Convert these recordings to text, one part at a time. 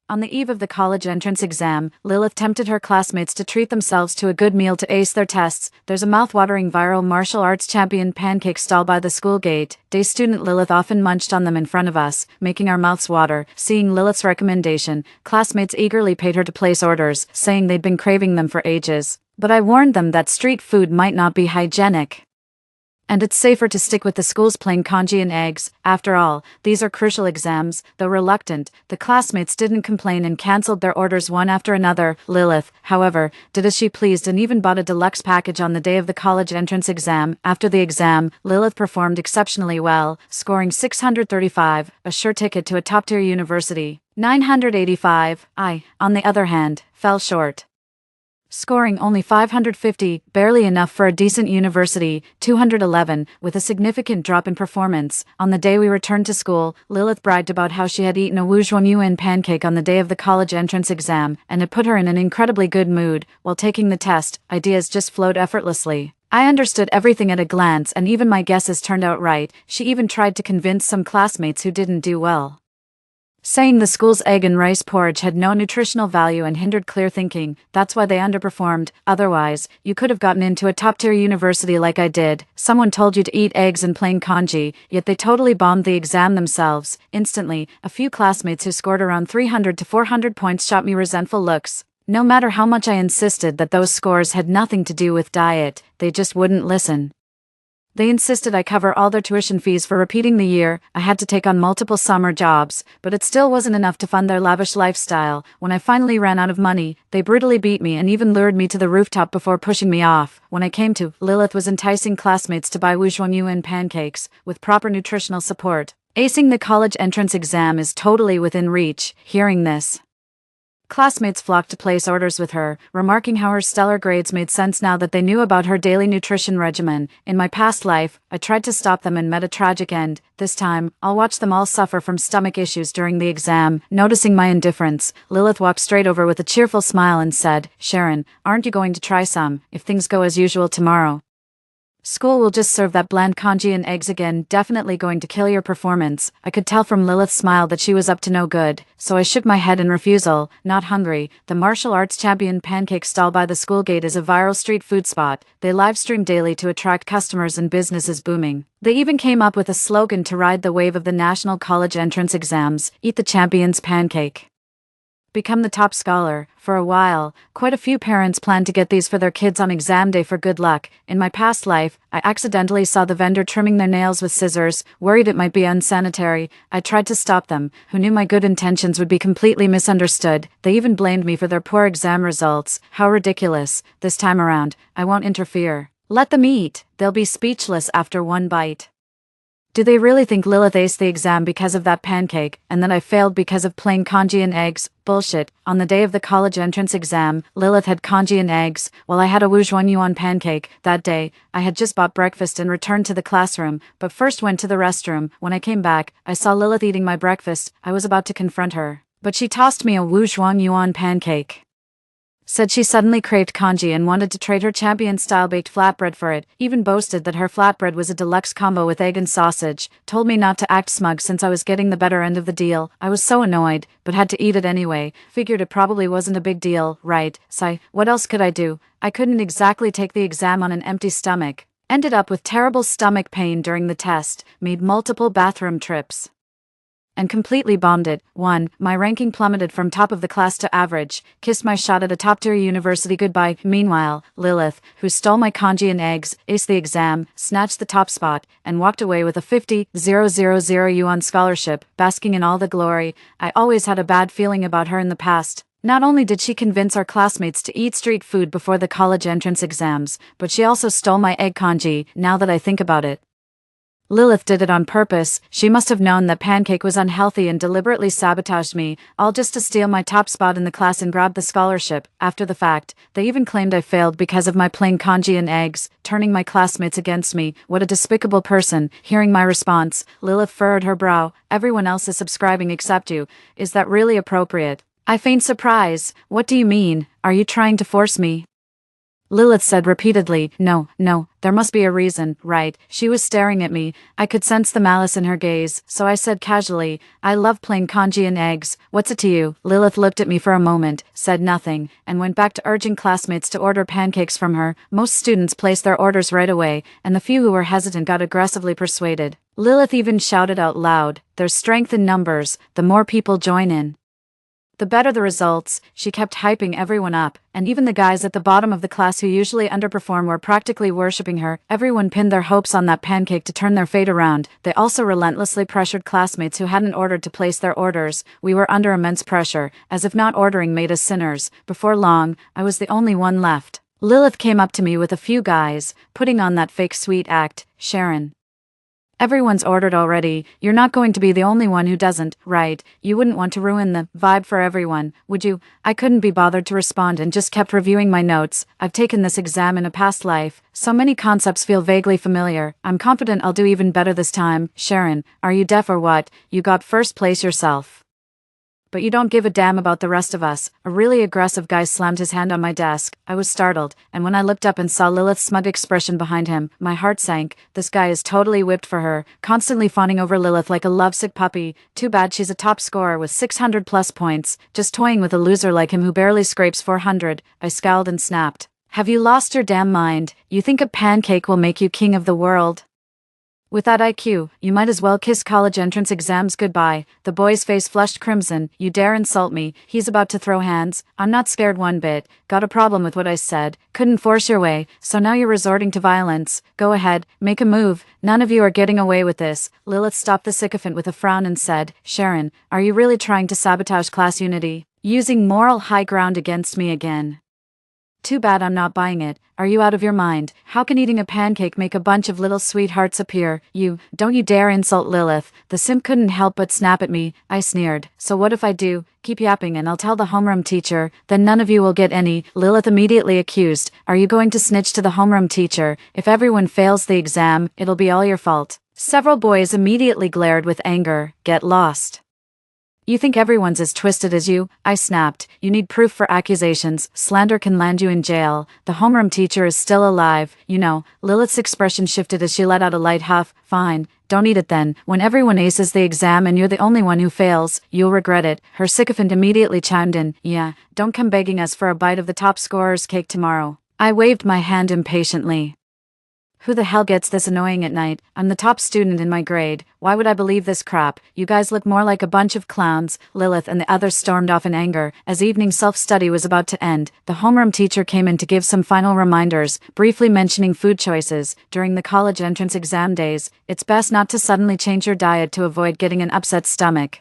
On the eve of the college entrance exam, Lilith tempted her classmates to treat themselves to a good meal to ace their tests. There's a mouth-watering viral martial arts champion pancake stall by the school gate. Day student Lilith often munched on them in front of us, making our mouths water. Seeing Lilith's recommendation, classmates eagerly paid her to place orders, saying they'd been craving them for ages. But I warned them that street food might not be hygienic, and it's safer to stick with the school's plain congee and eggs. After all, these are crucial exams. Though reluctant, the classmates didn't complain and cancelled their orders one after another. Lilith, however, did as she pleased and even bought a deluxe package on the day of the college entrance exam. After the exam, Lilith performed exceptionally well, scoring 635, a sure ticket to a top-tier university. 985, I, on the other hand, fell short, scoring only 550, barely enough for a decent university. 211, with a significant drop in performance. On the day we returned to school, Lilith bragged about how she had eaten a Wujuan pancake on the day of the college entrance exam, and it put her in an incredibly good mood. While taking the test, ideas just flowed effortlessly. I understood everything at a glance, and even my guesses turned out right. She even tried to convince some classmates who didn't do well, saying the school's egg and rice porridge had no nutritional value and hindered clear thinking. That's why they underperformed. Otherwise, you could have gotten into a top-tier university like I did. Someone told you to eat eggs and plain congee, yet they totally bombed the exam themselves. Instantly, a few classmates who scored around 300 to 400 points shot me resentful looks. No matter how much I insisted that those scores had nothing to do with diet, they just wouldn't listen. They insisted I cover all their tuition fees for repeating the year. I had to take on multiple summer jobs, but it still wasn't enough to fund their lavish lifestyle. When I finally ran out of money, they brutally beat me and even lured me to the rooftop before pushing me off. When I came to, Lilith was enticing classmates to buy Wujuan pancakes, with proper nutritional support. Acing the college entrance exam is totally within reach. Hearing this, classmates flocked to place orders with her, remarking how her stellar grades made sense now that they knew about her daily nutrition regimen. In my past life, I tried to stop them and met a tragic end. This time, I'll watch them all suffer from stomach issues during the exam. Noticing my indifference, Lilith walked straight over with a cheerful smile and said, "Sharon, aren't you going to try some, if things go as usual tomorrow? School will just serve that bland congee and eggs again, definitely going to kill your performance." I could tell from Lilith's smile that she was up to no good, so I shook my head in refusal. Not hungry. The martial arts champion pancake stall by the school gate is a viral street food spot. They live stream daily to attract customers and business is booming. They even came up with a slogan to ride the wave of the national college entrance exams: "Eat the champion's pancake, become the top scholar." For a while, quite a few parents planned to get these for their kids on exam day for good luck. In my past life, I accidentally saw the vendor trimming their nails with scissors, worried it might be unsanitary. I tried to stop them, who knew my good intentions would be completely misunderstood. They even blamed me for their poor exam results. How ridiculous. This time around, I won't interfere. Let them eat. They'll be speechless after one bite. Do they really think Lilith aced the exam because of that pancake, and that I failed because of plain congee and eggs? Bullshit. On the day of the college entrance exam, Lilith had congee and eggs, while I had a Wujuan pancake. That day, I had just bought breakfast and returned to the classroom, but first went to the restroom. When I came back, I saw Lilith eating my breakfast. I was about to confront her, but she tossed me a Wujuan pancake. Said she suddenly craved congee and wanted to trade her champion-style baked flatbread for it. Even boasted that her flatbread was a deluxe combo with egg and sausage. Told me not to act smug since I was getting the better end of the deal. I was so annoyed, but had to eat it anyway. Figured it probably wasn't a big deal, right? Sigh. What else could I do? I couldn't exactly take the exam on an empty stomach. Ended up with terrible stomach pain during the test. Made multiple bathroom trips, and completely bombed it. 1. My ranking plummeted from top of the class to average. Kissed my shot at a top-tier university goodbye. Meanwhile, Lilith, who stole my congee and eggs, aced the exam, snatched the top spot, and walked away with a 50,000 yuan scholarship, basking in all the glory. I always had a bad feeling about her in the past. Not only did she convince our classmates to eat street food before the college entrance exams, but she also stole my egg congee. Now that I think about it, Lilith did it on purpose. She must have known that pancake was unhealthy and deliberately sabotaged me, all just to steal my top spot in the class and grab the scholarship. After the fact, they even claimed I failed because of my plain congee and eggs, turning my classmates against me. What a despicable person. Hearing my response, Lilith furrowed her brow. "Everyone else is subscribing except you. Is that really appropriate?" I feigned surprise. "What do you mean? Are you trying to force me Lilith said repeatedly. No, there must be a reason, right? She was staring at me. I could sense the malice in her gaze, so I said casually, I love plain congee and eggs. What's it to you? Lilith looked at me for a moment, said nothing, and went back to urging classmates to order pancakes from her. Most students placed their orders right away, and the few who were hesitant got aggressively persuaded. Lilith even shouted out loud, there's strength in numbers, the more people join in, the better the results. She kept hyping everyone up, and even the guys at the bottom of the class who usually underperform were practically worshipping her. Everyone pinned their hopes on that pancake to turn their fate around. They also relentlessly pressured classmates who hadn't ordered to place their orders. We were under immense pressure, as if not ordering made us sinners. Before long, I was the only one left. Lilith came up to me with a few guys, putting on that fake sweet act. Sharon, everyone's ordered already. You're not going to be the only one who doesn't, right? You wouldn't want to ruin the vibe for everyone, would you? I couldn't be bothered to respond and just kept reviewing my notes. I've taken this exam in a past life. So many concepts feel vaguely familiar. I'm confident I'll do even better this time. Sharon, are you deaf or what? You got first place yourself, but you don't give a damn about the rest of us. A really aggressive guy slammed his hand on my desk. I was startled, and when I looked up and saw Lilith's smug expression behind him, my heart sank. This guy is totally whipped for her, constantly fawning over Lilith like a lovesick puppy. Too bad she's a top scorer with 600 plus points, just toying with a loser like him who barely scrapes 400. I scowled and snapped. Have you lost your damn mind? You think a pancake will make you king of the world? With that IQ, you might as well kiss college entrance exams goodbye. The boy's face flushed crimson. You dare insult me? He's about to throw hands. I'm not scared one bit. Got a problem with what I said. Couldn't force your way, so now you're resorting to violence. Go ahead, make a move. None of you are getting away with this. Lilith stopped the sycophant with a frown and said, Sharon, are you really trying to sabotage class unity? Using moral high ground against me again? Too bad I'm not buying it. Are you out of your mind? How can eating a pancake make a bunch of little sweethearts appear? Don't you dare insult Lilith. The simp couldn't help but snap at me. I sneered. So what if I do? Keep yapping and I'll tell the homeroom teacher. Then none of you will get any. Lilith immediately accused. Are you going to snitch to the homeroom teacher? If everyone fails the exam, it'll be all your fault. Several boys immediately glared with anger. Get lost. You think everyone's as twisted as you? I snapped. You need proof for accusations. Slander can land you in jail. The homeroom teacher is still alive. Lilith's expression shifted as she let out a light huff. Fine, don't eat it then. When everyone aces the exam and you're the only one who fails, you'll regret it. Her sycophant immediately chimed in. Yeah, don't come begging us for a bite of the top scorer's cake tomorrow. I waved my hand impatiently. Who the hell gets this annoying at night? I'm the top student in my grade. Why would I believe this crap? You guys look more like a bunch of clowns. Lilith and the others stormed off in anger. As evening self-study was about to end, the homeroom teacher came in to give some final reminders, briefly mentioning food choices. During the college entrance exam days, it's best not to suddenly change your diet to avoid getting an upset stomach.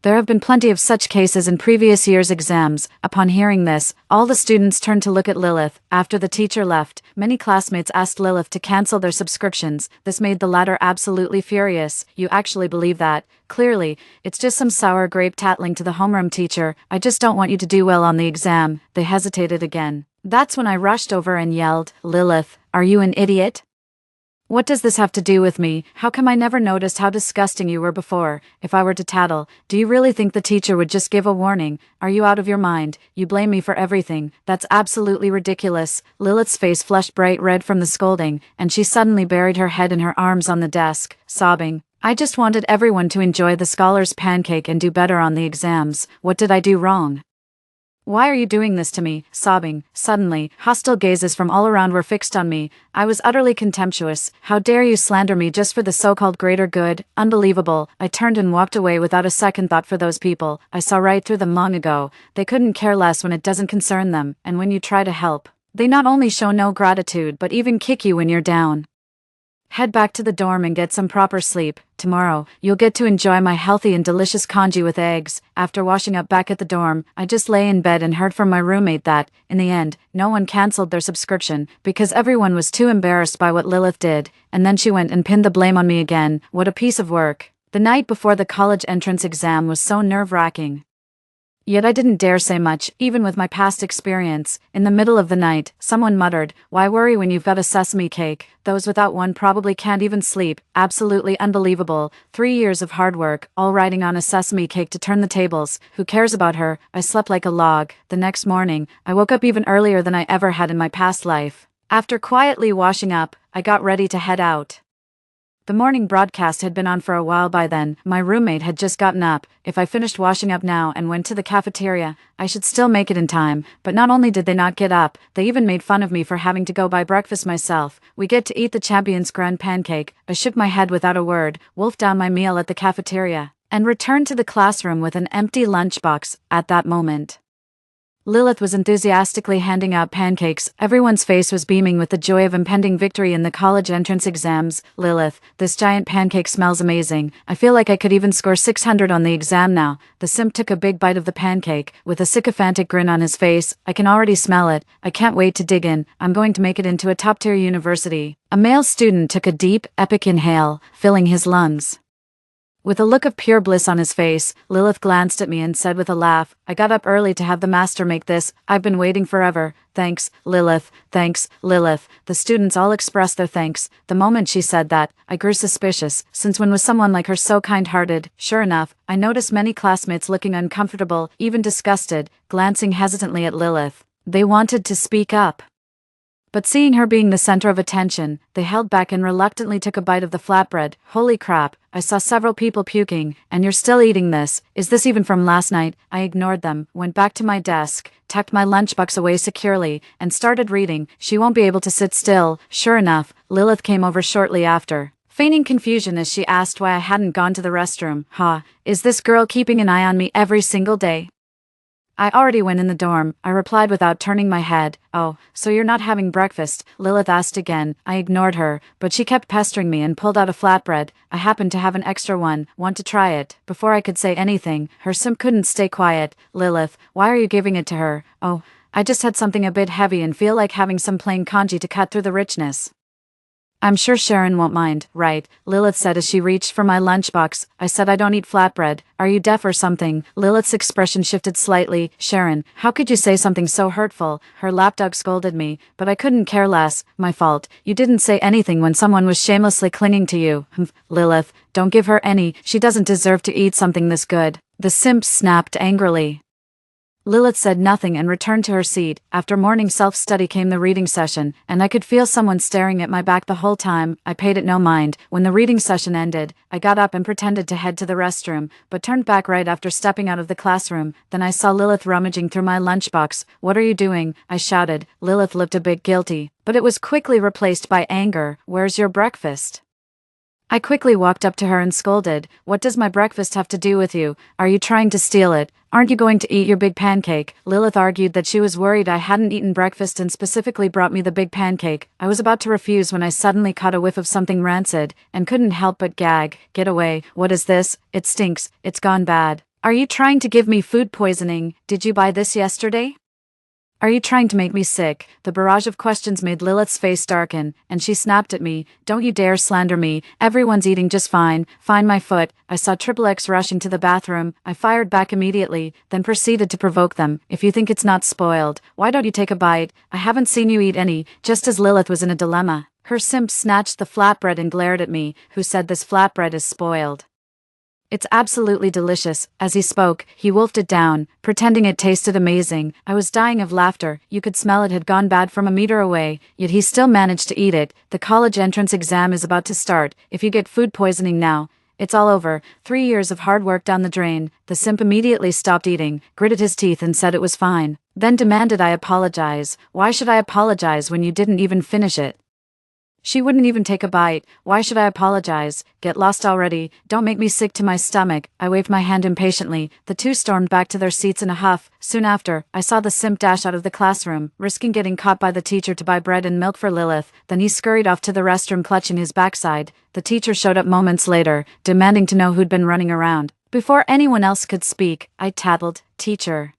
There have been plenty of such cases in previous year's exams. Upon hearing this, all the students turned to look at Lilith. After the teacher left, many classmates asked Lilith to cancel their subscriptions. This made the latter absolutely furious. You actually believe that? Clearly, it's just some sour grape tattling to the homeroom teacher. I just don't want you to do well on the exam. They hesitated again. That's when I rushed over and yelled, Lilith, are you an idiot? What does this have to do with me? How come I never noticed how disgusting you were before? If I were to tattle, do you really think the teacher would just give a warning? Are you out of your mind? You blame me for everything. That's absolutely ridiculous. Lilith's face flushed bright red from the scolding, and she suddenly buried her head in her arms on the desk, sobbing. I just wanted everyone to enjoy the scholar's pancake and do better on the exams. What did I do wrong? Why are you doing this to me? Sobbing. Suddenly, hostile gazes from all around were fixed on me. I was utterly contemptuous. How dare you slander me just for the so-called greater good? Unbelievable. I turned and walked away without a second thought for those people. I saw right through them long ago. They couldn't care less when it doesn't concern them, and when you try to help, they not only show no gratitude but even kick you when you're down. Head back to the dorm and get some proper sleep. Tomorrow, you'll get to enjoy my healthy and delicious congee with eggs. After washing up back at the dorm, I just lay in bed and heard from my roommate that, in the end, no one canceled their subscription because everyone was too embarrassed by what Lilith did, and then she went and pinned the blame on me again. What a piece of work. The night before the college entrance exam was so nerve-wracking. Yet I didn't dare say much, even with my past experience. In the middle of the night, someone muttered, "Why worry when you've got a sesame cake? Those without one probably can't even sleep." Absolutely unbelievable. 3 years of hard work, all riding on a sesame cake to turn the tables. Who cares about her? I slept like a log. The next morning, I woke up even earlier than I ever had in my past life. After quietly washing up, I got ready to head out. The morning broadcast had been on for a while by then. My roommate had just gotten up. If I finished washing up now and went to the cafeteria, I should still make it in time. But not only did they not get up, they even made fun of me for having to go buy breakfast myself. We get to eat the champion's grand pancake. I shook my head without a word, wolfed down my meal at the cafeteria, and returned to the classroom with an empty lunchbox. At that moment, Lilith was enthusiastically handing out pancakes. Everyone's face was beaming with the joy of impending victory in the college entrance exams. "Lilith, this giant pancake smells amazing. I feel like I could even score 600 on the exam now." The simp took a big bite of the pancake, with a sycophantic grin on his face. "I can already smell it. I can't wait to dig in. I'm going to make it into a top-tier university." A male student took a deep, epic inhale, filling his lungs. With a look of pure bliss on his face, Lilith glanced at me and said with a laugh, "I got up early to have the master make this. I've been waiting forever." "Thanks, Lilith. Thanks, Lilith." The students all expressed their thanks. The moment she said that, I grew suspicious. Since when was someone like her so kind-hearted? Sure enough, I noticed many classmates looking uncomfortable, even disgusted, glancing hesitantly at Lilith. They wanted to speak up, but seeing her being the center of attention, they held back and reluctantly took a bite of the flatbread. "Holy crap, I saw several people puking, and you're still eating this. Is this even from last night?" I ignored them, went back to my desk, tucked my lunchbox away securely, and started reading. She won't be able to sit still. Sure enough, Lilith came over shortly after, feigning confusion as she asked why I hadn't gone to the restroom. Is this girl keeping an eye on me every single day?" "I already went in the dorm," I replied without turning my head. "Oh, so you're not having breakfast?" Lilith asked again. I ignored her, but she kept pestering me and pulled out a flatbread. I happened to have an extra one. "Want to try it?" Before I could say anything, her simp couldn't stay quiet. "Lilith, why are you giving it to her?" "Oh, I just had something a bit heavy and feel like having some plain congee to cut through the richness." "I'm sure Sharon won't mind, right?" Lilith said as she reached for my lunchbox. I said, "I don't eat flatbread. Are you deaf or something?" Lilith's expression shifted slightly. "Sharon, how could you say something so hurtful?" Her lapdog scolded me, but I couldn't care less. "My fault. You didn't say anything when someone was shamelessly clinging to you." "Lilith, don't give her any. She doesn't deserve to eat something this good." The simp snapped angrily. Lilith said nothing and returned to her seat. After morning self-study came the reading session, and I could feel someone staring at my back the whole time. I paid it no mind. When the reading session ended, I got up and pretended to head to the restroom, but turned back right after stepping out of the classroom. Then I saw Lilith rummaging through my lunchbox. "What are you doing?" I shouted. Lilith looked a bit guilty, but it was quickly replaced by anger. "Where's your breakfast?" I quickly walked up to her and scolded. "What does my breakfast have to do with you? Are you trying to steal it? Aren't you going to eat your big pancake?" Lilith argued that she was worried I hadn't eaten breakfast and specifically brought me the big pancake. I was about to refuse when I suddenly caught a whiff of something rancid, and couldn't help but gag. "Get away. What is this? It stinks. It's gone bad. Are you trying to give me food poisoning? Did you buy this yesterday? Are you trying to make me sick?" The barrage of questions made Lilith's face darken, and she snapped at me. "Don't you dare slander me. Everyone's eating just fine." "Find my foot." I saw Triple X rushing to the bathroom. I fired back immediately, then proceeded to provoke them. "If you think it's not spoiled, why don't you take a bite? I haven't seen you eat any." Just as Lilith was in a dilemma, her simp snatched the flatbread and glared at me. "Who said this flatbread is spoiled? It's absolutely delicious." As he spoke, he wolfed it down, pretending it tasted amazing. I was dying of laughter. You could smell it had gone bad from a meter away, yet he still managed to eat it. "The college entrance exam is about to start. If you get food poisoning now, it's all over. 3 years of hard work down the drain." The simp immediately stopped eating, gritted his teeth and said it was fine, then demanded I apologize. "Why should I apologize when you didn't even finish it?" She wouldn't even take a bite. "Why should I apologize? Get lost already. Don't make me sick to my stomach." I waved my hand impatiently. The two stormed back to their seats in a huff. Soon after, I saw the simp dash out of the classroom, risking getting caught by the teacher to buy bread and milk for Lilith. Then he scurried off to the restroom clutching his backside. The teacher showed up moments later, demanding to know who'd been running around. Before anyone else could speak, I tattled, "Teacher,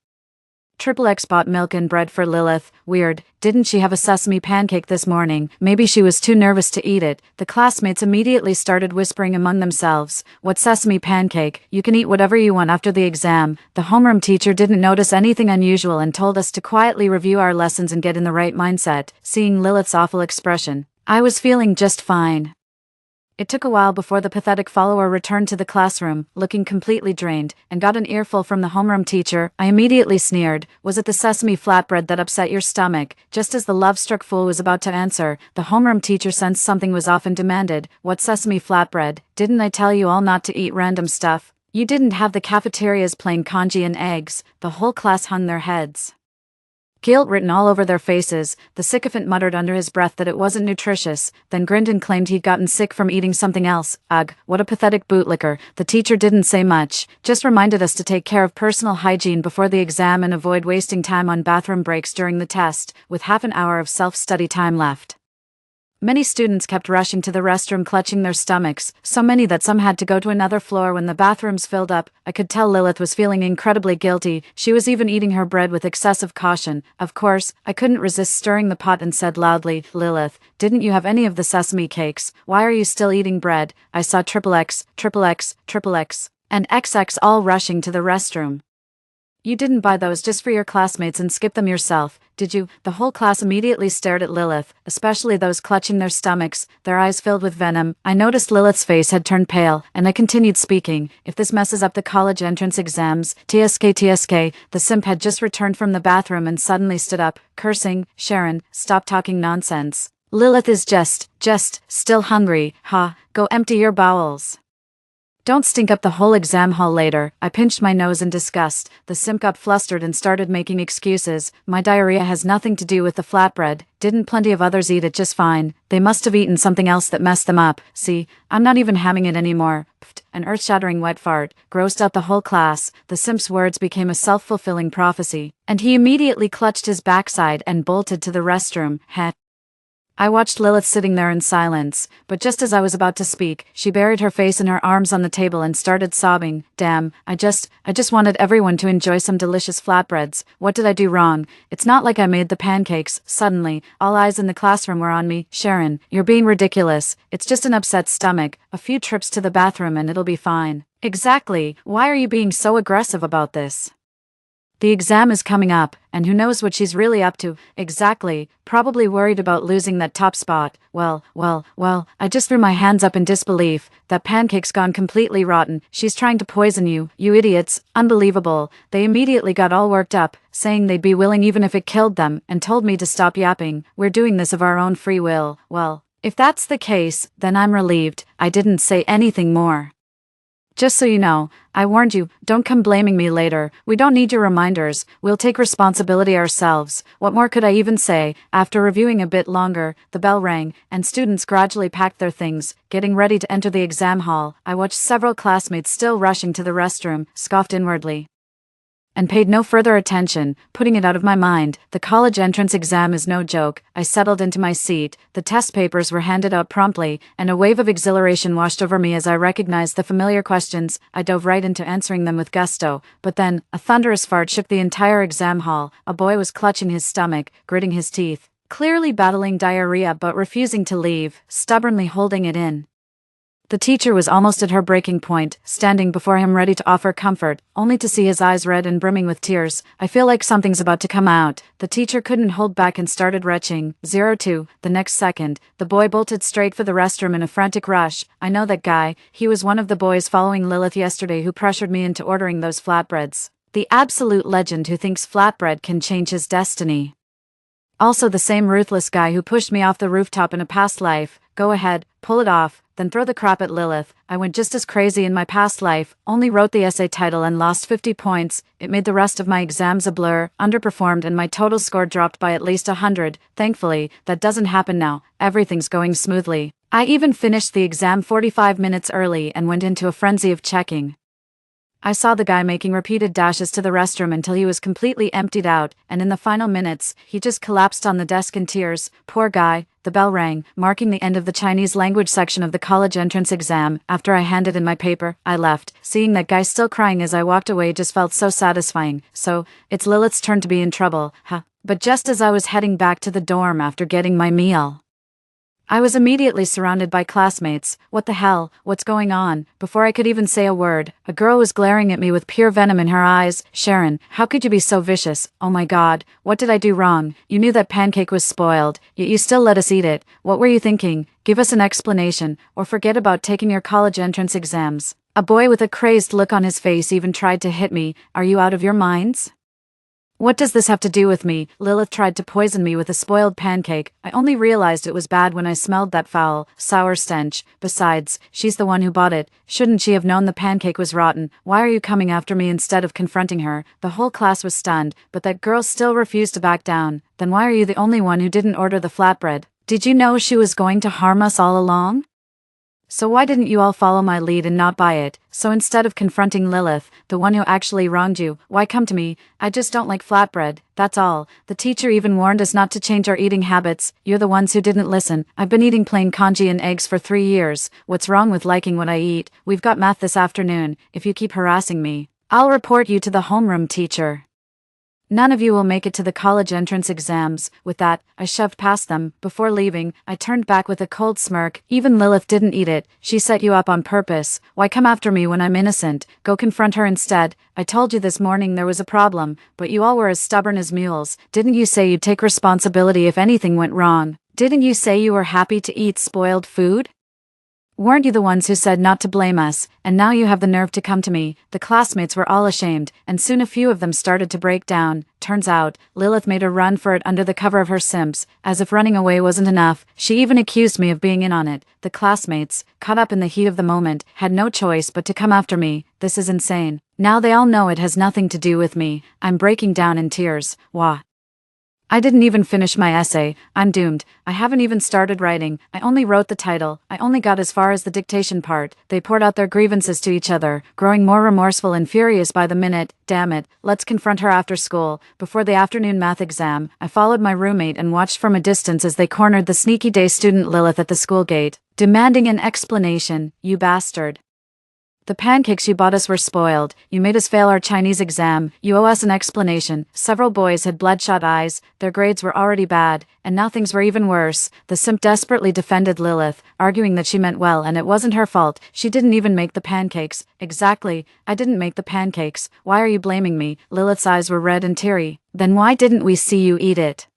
Triple X bought milk and bread for Lilith. Weird, didn't she have a sesame pancake this morning? Maybe she was too nervous to eat it. The classmates immediately started whispering among themselves. What sesame pancake? You can eat whatever you want after the exam. The homeroom teacher didn't notice anything unusual and told us to quietly review our lessons and get in the right mindset. Seeing Lilith's awful expression, I was feeling just fine. It took a while before the pathetic follower returned to the classroom, looking completely drained, and got an earful from the homeroom teacher. I immediately sneered. Was it the sesame flatbread that upset your stomach? Just as the love-struck fool was about to answer, the homeroom teacher sensed something was off and demanded, what sesame flatbread? Didn't I tell you all not to eat random stuff? You didn't have the cafeteria's plain congee and eggs. The whole class hung their heads. Guilt written all over their faces. The sycophant muttered under his breath that it wasn't nutritious, then grinned and claimed he'd gotten sick from eating something else. Ugh, what a pathetic bootlicker. The teacher didn't say much, just reminded us to take care of personal hygiene before the exam and avoid wasting time on bathroom breaks during the test, with half an hour of self-study time left. Many students kept rushing to the restroom clutching their stomachs, so many that some had to go to another floor when the bathrooms filled up. I could tell Lilith was feeling incredibly guilty. She was even eating her bread with excessive caution. Of course, I couldn't resist stirring the pot and said loudly, Lilith, didn't you have any of the sesame cakes? Why are you still eating bread? I saw Triple X, Triple X, Triple X, and XX all rushing to the restroom. You didn't buy those just for your classmates and skip them yourself, did you? The whole class immediately stared at Lilith, especially those clutching their stomachs, their eyes filled with venom. I noticed Lilith's face had turned pale, and I continued speaking. If this messes up the college entrance exams, TSK. The simp had just returned from the bathroom and suddenly stood up, cursing, Sharon, stop talking nonsense. Lilith is just still hungry, ha, go empty your bowels. Don't stink up the whole exam hall later. I pinched my nose in disgust. The simp got flustered and started making excuses. My diarrhea has nothing to do with the flatbread. Didn't plenty of others eat it just fine? They must have eaten something else that messed them up. See, I'm not even having it anymore. Pfft, an earth-shattering wet fart grossed out the whole class. The simp's words became a self-fulfilling prophecy, and he immediately clutched his backside and bolted to the restroom. Heh. I watched Lilith sitting there in silence, but just as I was about to speak, she buried her face in her arms on the table and started sobbing. Damn, I just wanted everyone to enjoy some delicious flatbreads. What did I do wrong? It's not like I made the pancakes. Suddenly, all eyes in the classroom were on me. Sharon, you're being ridiculous. It's just an upset stomach. A few trips to the bathroom and it'll be fine. Exactly. Why are you being so aggressive about this? The exam is coming up, and who knows what she's really up to. Exactly, probably worried about losing that top spot. Well, I just threw my hands up in disbelief. That pancake's gone completely rotten. She's trying to poison you, you idiots. Unbelievable. They immediately got all worked up, saying they'd be willing even if it killed them, and told me to stop yapping. We're doing this of our own free will. Well, if that's the case, then I'm relieved. I didn't say anything more. Just so you know, I warned you, don't come blaming me later. We don't need your reminders. We'll take responsibility ourselves. What more could I even say? After reviewing a bit longer, the bell rang, and students gradually packed their things, getting ready to enter the exam hall. I watched several classmates still rushing to the restroom, scoffed inwardly, and paid no further attention, putting it out of my mind. The college entrance exam is no joke. I settled into my seat, the test papers were handed out promptly, and a wave of exhilaration washed over me as I recognized the familiar questions. I dove right into answering them with gusto, but then, a thunderous fart shook the entire exam hall. A boy was clutching his stomach, gritting his teeth, clearly battling diarrhea but refusing to leave, stubbornly holding it in. The teacher was almost at her breaking point, standing before him ready to offer comfort, only to see his eyes red and brimming with tears. I feel like something's about to come out. The teacher couldn't hold back and started retching. 02. The next second, the boy bolted straight for the restroom in a frantic rush. I know that guy. He was one of the boys following Lilith yesterday who pressured me into ordering those flatbreads. The absolute legend who thinks flatbread can change his destiny. Also the same ruthless guy who pushed me off the rooftop in a past life. Go ahead, pull it off, then throw the crap at Lilith. I went just as crazy in my past life, only wrote the essay title and lost 50 points. It made the rest of my exams a blur, underperformed, and my total score dropped by at least 100. Thankfully, that doesn't happen now. Everything's going smoothly. I even finished the exam 45 minutes early and went into a frenzy of checking I saw the guy making repeated dashes to the restroom until he was completely emptied out, and in the final minutes, he just collapsed on the desk in tears. Poor guy. The bell rang, marking the end of the Chinese language section of the college entrance exam. After I handed in my paper, I left. Seeing that guy still crying as I walked away just felt so satisfying. So, it's Lilith's turn to be in trouble, huh? But just as I was heading back to the dorm after getting my meal, I was immediately surrounded by classmates. What the hell? What's going on? Before I could even say a word, a girl was glaring at me with pure venom in her eyes. Sharon, how could you be so vicious? Oh my god, what did I do wrong? You knew that pancake was spoiled, yet you still let us eat it. What were you thinking? Give us an explanation, or forget about taking your college entrance exams. A boy with a crazed look on his face even tried to hit me. Are you out of your minds? What does this have to do with me? Lilith tried to poison me with a spoiled pancake. I only realized it was bad when I smelled that foul, sour stench. Besides, she's the one who bought it. Shouldn't she have known the pancake was rotten? Why are you coming after me instead of confronting her? The whole class was stunned, but that girl still refused to back down. Then why are you the only one who didn't order the flatbread? Did you know she was going to harm us all along? So why didn't you all follow my lead and not buy it? So instead of confronting Lilith, the one who actually wronged you, why come to me? I just don't like flatbread, that's all. The teacher even warned us not to change our eating habits. You're the ones who didn't listen. I've been eating plain congee and eggs for 3 years. What's wrong with liking what I eat? We've got math this afternoon. If you keep harassing me, I'll report you to the homeroom teacher. None of you will make it to the college entrance exams. With that, I shoved past them. Before leaving, I turned back with a cold smirk. Even Lilith didn't eat it. She set you up on purpose. Why come after me when I'm innocent? Go confront her instead. I told you this morning there was a problem, but you all were as stubborn as mules. Didn't you say you'd take responsibility if anything went wrong? Didn't you say you were happy to eat spoiled food? Weren't you the ones who said not to blame us, and now you have the nerve to come to me? The classmates were all ashamed, and soon a few of them started to break down. Turns out, Lilith made a run for it under the cover of her simps. As if running away wasn't enough, she even accused me of being in on it. The classmates, caught up in the heat of the moment, had no choice but to come after me. This is insane. Now they all know it has nothing to do with me. I'm breaking down in tears. Wah. I didn't even finish my essay. I'm doomed. I haven't even started writing. I only wrote the title. I only got as far as the dictation part. They poured out their grievances to each other, growing more remorseful and furious by the minute. Damn it. Let's confront her after school. Before the afternoon math exam, I followed my roommate and watched from a distance as they cornered the sneaky day student Lilith at the school gate, demanding an explanation. You bastard. The pancakes you bought us were spoiled. You made us fail our Chinese exam. You owe us an explanation. Several boys had bloodshot eyes. Their grades were already bad, and now things were even worse. The simp desperately defended Lilith, arguing that she meant well and it wasn't her fault. She didn't even make the pancakes. Exactly. I didn't make the pancakes. Why are you blaming me? Lilith's eyes were red and teary. Then why didn't we see you eat it?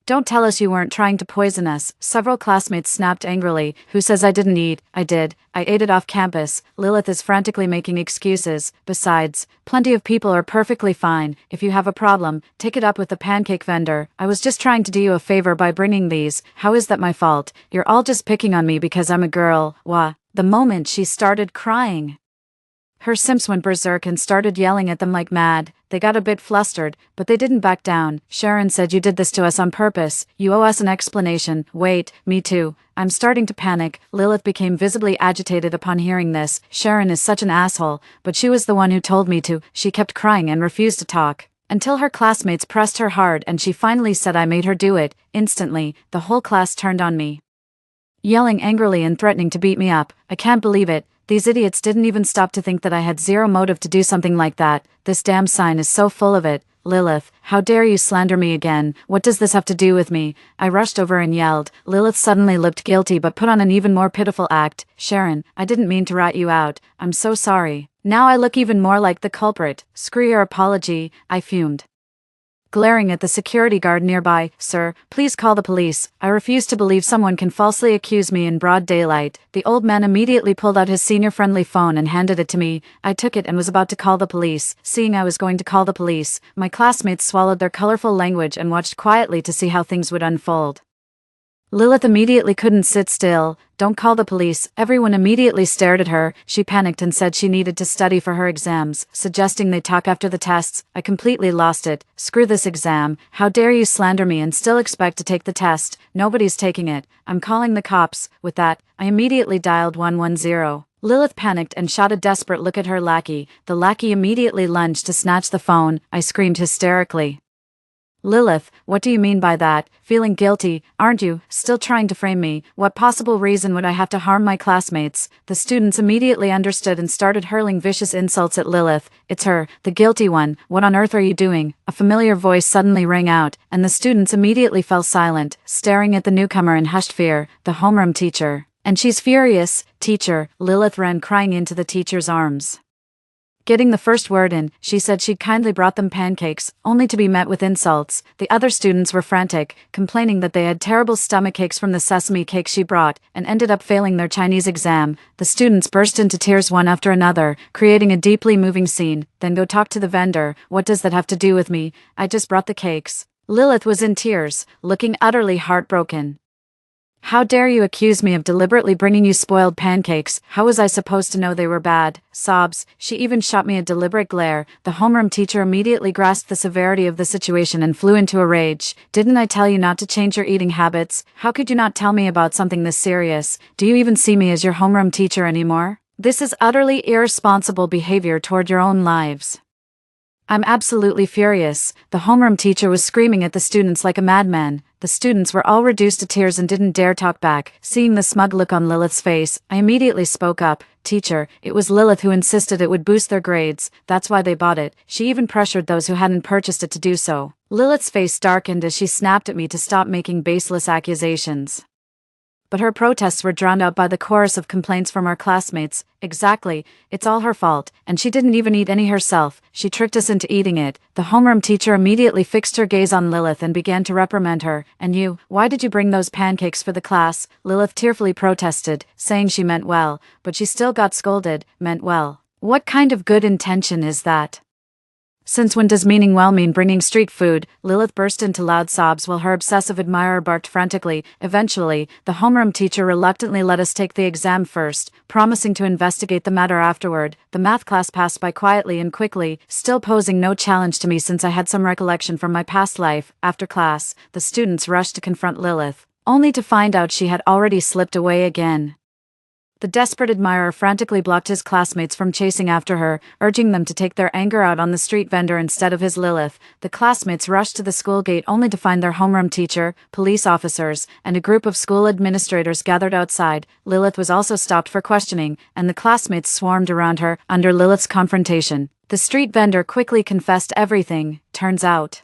Don't tell us you weren't trying to poison us. Several classmates snapped angrily. Who says I didn't eat? I did. I ate it off campus. Lilith is frantically making excuses. Besides, plenty of people are perfectly fine. If you have a problem, take it up with the pancake vendor. I was just trying to do you a favor by bringing these. How is that my fault? You're all just picking on me because I'm a girl. Wah. The moment she started crying, her simps went berserk and started yelling at them like mad. They got a bit flustered, but they didn't back down. Sharon said you did this to us on purpose. You owe us an explanation. Wait, me too. I'm starting to panic. Lilith became visibly agitated upon hearing this. Sharon is such an asshole, but she was the one who told me to. She kept crying and refused to talk, until her classmates pressed her hard and she finally said I made her do it. Instantly, the whole class turned on me, yelling angrily and threatening to beat me up. I can't believe it. These idiots didn't even stop to think that I had zero motive to do something like that. This damn sign is so full of it. Lilith, how dare you slander me again? What does this have to do with me? I rushed over and yelled. Lilith suddenly looked guilty but put on an even more pitiful act. Sharon, I didn't mean to rat you out. I'm so sorry. Now I look even more like the culprit. Screw your apology, I fumed, glaring at the security guard nearby. Sir, please call the police. I refuse to believe someone can falsely accuse me in broad daylight. The old man immediately pulled out his senior-friendly phone and handed it to me. I took it and was about to call the police. Seeing I was going to call the police, my classmates swallowed their colorful language and watched quietly to see how things would unfold. Lilith immediately couldn't sit still. Don't call the police. Everyone immediately stared at her. She panicked and said she needed to study for her exams, suggesting they talk after the tests. I completely lost it. Screw this exam. How dare you slander me and still expect to take the test? Nobody's taking it. I'm calling the cops. With that, I immediately dialed 110. Lilith panicked and shot a desperate look at her lackey. The lackey immediately lunged to snatch the phone. I screamed hysterically. Lilith, what do you mean by that? Feeling guilty, aren't you? Still trying to frame me? What possible reason would I have to harm my classmates? The students immediately understood and started hurling vicious insults at Lilith. It's her, the guilty one. What on earth are you doing? A familiar voice suddenly rang out, and the students immediately fell silent, staring at the newcomer in hushed fear, the homeroom teacher. And she's furious, teacher. Lilith ran crying into the teacher's arms. Getting the first word in, she said she'd kindly brought them pancakes, only to be met with insults. The other students were frantic, complaining that they had terrible stomachaches from the sesame cake she brought, and ended up failing their Chinese exam. The students burst into tears one after another, creating a deeply moving scene. Then go talk to the vendor. What does that have to do with me? I just brought the cakes. Lilith was in tears, looking utterly heartbroken. How dare you accuse me of deliberately bringing you spoiled pancakes? How was I supposed to know they were bad? Sobs. She even shot me a deliberate glare. The homeroom teacher immediately grasped the severity of the situation and flew into a rage. Didn't I tell you not to change your eating habits? How could you not tell me about something this serious? Do you even see me as your homeroom teacher anymore? This is utterly irresponsible behavior toward your own lives. I'm absolutely furious. The homeroom teacher was screaming at the students like a madman. The students were all reduced to tears and didn't dare talk back. Seeing the smug look on Lilith's face, I immediately spoke up. Teacher, it was Lilith who insisted it would boost their grades. That's why they bought it. She even pressured those who hadn't purchased it to do so. Lilith's face darkened as she snapped at me to stop making baseless accusations. But her protests were drowned out by the chorus of complaints from our classmates. Exactly, it's all her fault, and she didn't even eat any herself. She tricked us into eating it. The homeroom teacher immediately fixed her gaze on Lilith and began to reprimand her. And you, why did you bring those pancakes for the class? Lilith tearfully protested, saying she meant well, but she still got scolded. Meant well. What kind of good intention is that? Since when does meaning well mean bringing street food? Lilith burst into loud sobs while her obsessive admirer barked frantically. Eventually, the homeroom teacher reluctantly let us take the exam first, promising to investigate the matter afterward. The math class passed by quietly and quickly, still posing no challenge to me since I had some recollection from my past life. After class, the students rushed to confront Lilith, only to find out she had already slipped away again. The desperate admirer frantically blocked his classmates from chasing after her, urging them to take their anger out on the street vendor instead of his Lilith. The classmates rushed to the school gate only to find their homeroom teacher, police officers, and a group of school administrators gathered outside. Lilith was also stopped for questioning, and the classmates swarmed around her. Under Lilith's confrontation, the street vendor quickly confessed everything. Turns out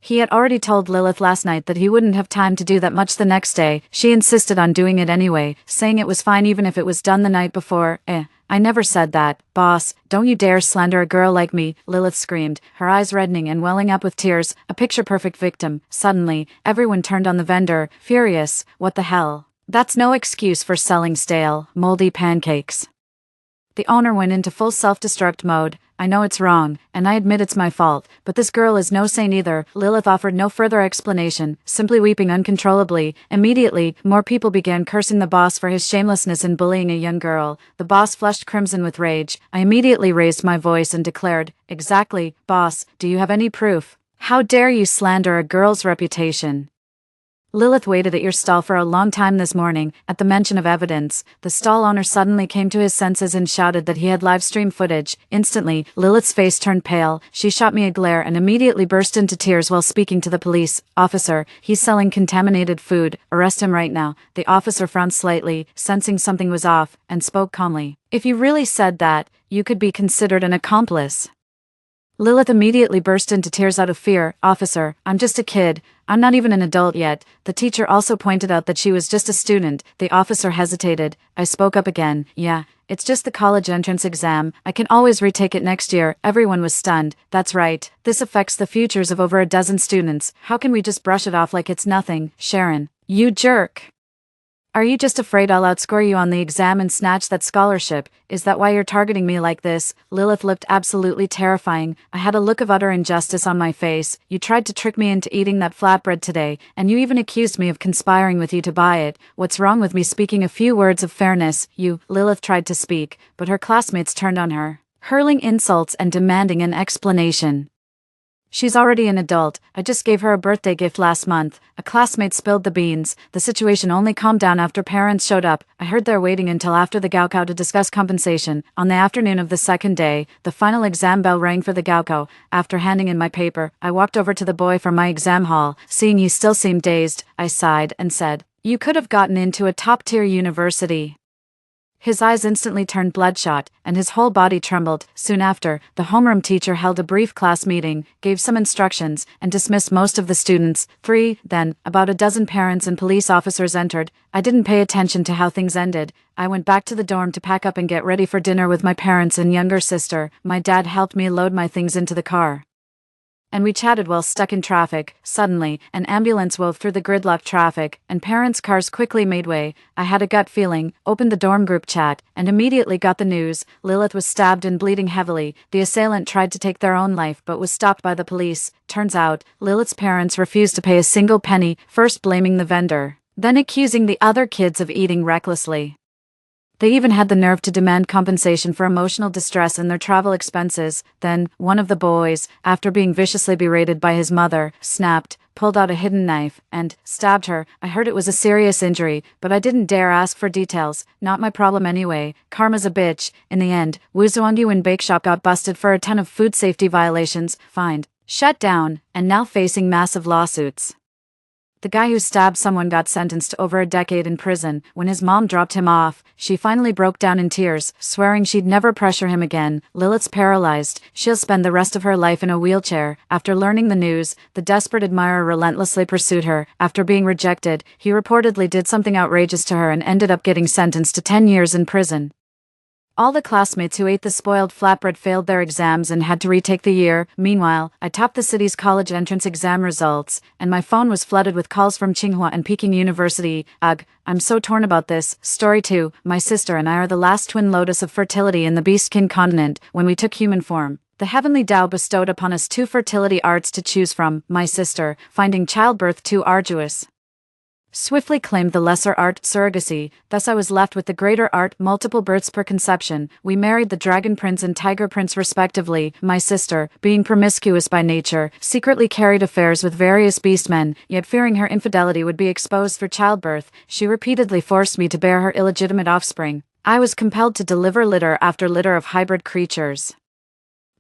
he had already told Lilith last night that he wouldn't have time to do that much the next day. She insisted on doing it anyway, saying it was fine even if it was done the night before. I never said that. Boss, don't you dare slander a girl like me, Lilith screamed, her eyes reddening and welling up with tears, a picture-perfect victim. Suddenly, everyone turned on the vendor, furious. What the hell? That's no excuse for selling stale, moldy pancakes. The owner went into full self-destruct mode. I know it's wrong, and I admit it's my fault, but this girl is no saint either. Lilith offered no further explanation, simply weeping uncontrollably. Immediately, more people began cursing the boss for his shamelessness in bullying a young girl. The boss flushed crimson with rage. I immediately raised my voice and declared, "Exactly, boss, do you have any proof? How dare you slander a girl's reputation?" Lilith waited at your stall for a long time this morning. At the mention of evidence, the stall owner suddenly came to his senses and shouted that he had live stream footage. Instantly, Lilith's face turned pale. She shot me a glare and immediately burst into tears while speaking to the police. "Officer, he's selling contaminated food. Arrest him right now." The officer frowned slightly, sensing something was off, and spoke calmly. "If you really said that, you could be considered an accomplice." Lilith immediately burst into tears out of fear. "Officer, I'm just a kid. I'm not even an adult yet." The teacher also pointed out that she was just a student. The officer hesitated. I spoke up again. "Yeah, it's just the college entrance exam. I can always retake it next year." Everyone was stunned. "That's right. This affects the futures of over a dozen students. How can we just brush it off like it's nothing?" "Sharon, you jerk. Are you just afraid I'll outscore you on the exam and snatch that scholarship? Is that why you're targeting me like this?" Lilith looked absolutely terrifying. I had a look of utter injustice on my face. "You tried to trick me into eating that flatbread today, and you even accused me of conspiring with you to buy it. What's wrong with me speaking a few words of fairness?" Lilith tried to speak, but her classmates turned on her, hurling insults and demanding an explanation. She's already an adult. I just gave her a birthday gift last month. A classmate spilled the beans. The situation only calmed down after parents showed up. I heard they're waiting until after the Gaokao to discuss compensation. On the afternoon of the second day, the final exam bell rang for the Gaokao. After handing in my paper, I walked over to the boy from my exam hall. Seeing he still seemed dazed, I sighed and said, "You could have gotten into a top-tier university." His eyes instantly turned bloodshot, and his whole body trembled. Soon after, the homeroom teacher held a brief class meeting, gave some instructions, and dismissed most of the students. Then, about a dozen parents and police officers entered. I didn't pay attention to how things ended. I went back to the dorm to pack up and get ready for dinner with my parents and younger sister. My dad helped me load my things into the car, and we chatted while stuck in traffic. Suddenly, an ambulance wove through the gridlock traffic, and parents' cars quickly made way. I had a gut feeling, opened the dorm group chat, and immediately got the news. Lilith was stabbed and bleeding heavily. The assailant tried to take their own life but was stopped by the police. Turns out, Lilith's parents refused to pay a single penny, first blaming the vendor, then accusing the other kids of eating recklessly. They even had the nerve to demand compensation for emotional distress and their travel expenses. Then, one of the boys, after being viciously berated by his mother, snapped, pulled out a hidden knife, and stabbed her. I heard it was a serious injury, but I didn't dare ask for details. Not my problem anyway. Karma's a bitch. In the end, Wuzuongyuan Bake Shop got busted for a ton of food safety violations, fined, shut down, and now facing massive lawsuits. The guy who stabbed someone got sentenced to over a decade in prison. When his mom dropped him off, she finally broke down in tears, swearing she'd never pressure him again. Lilith's paralyzed. She'll spend the rest of her life in a wheelchair. After learning the news, the desperate admirer relentlessly pursued her. After being rejected, he reportedly did something outrageous to her and ended up getting sentenced to 10 years in prison. All the classmates who ate the spoiled flatbread failed their exams and had to retake the year. Meanwhile, I topped the city's college entrance exam results, and my phone was flooded with calls from Tsinghua and Peking University. Ugh, I'm so torn about this. Story 2. My sister and I are the last twin lotus of fertility in the Beastkin continent. When we took human form, the heavenly Tao bestowed upon us 2 fertility arts to choose from. My sister, finding childbirth too arduous, swiftly claimed the lesser art, surrogacy. Thus I was left with the greater art, multiple births per conception. We married the Dragon Prince and Tiger Prince respectively. My sister, being promiscuous by nature, secretly carried affairs with various beastmen, yet fearing her infidelity would be exposed for childbirth, she repeatedly forced me to bear her illegitimate offspring. I was compelled to deliver litter after litter of hybrid creatures.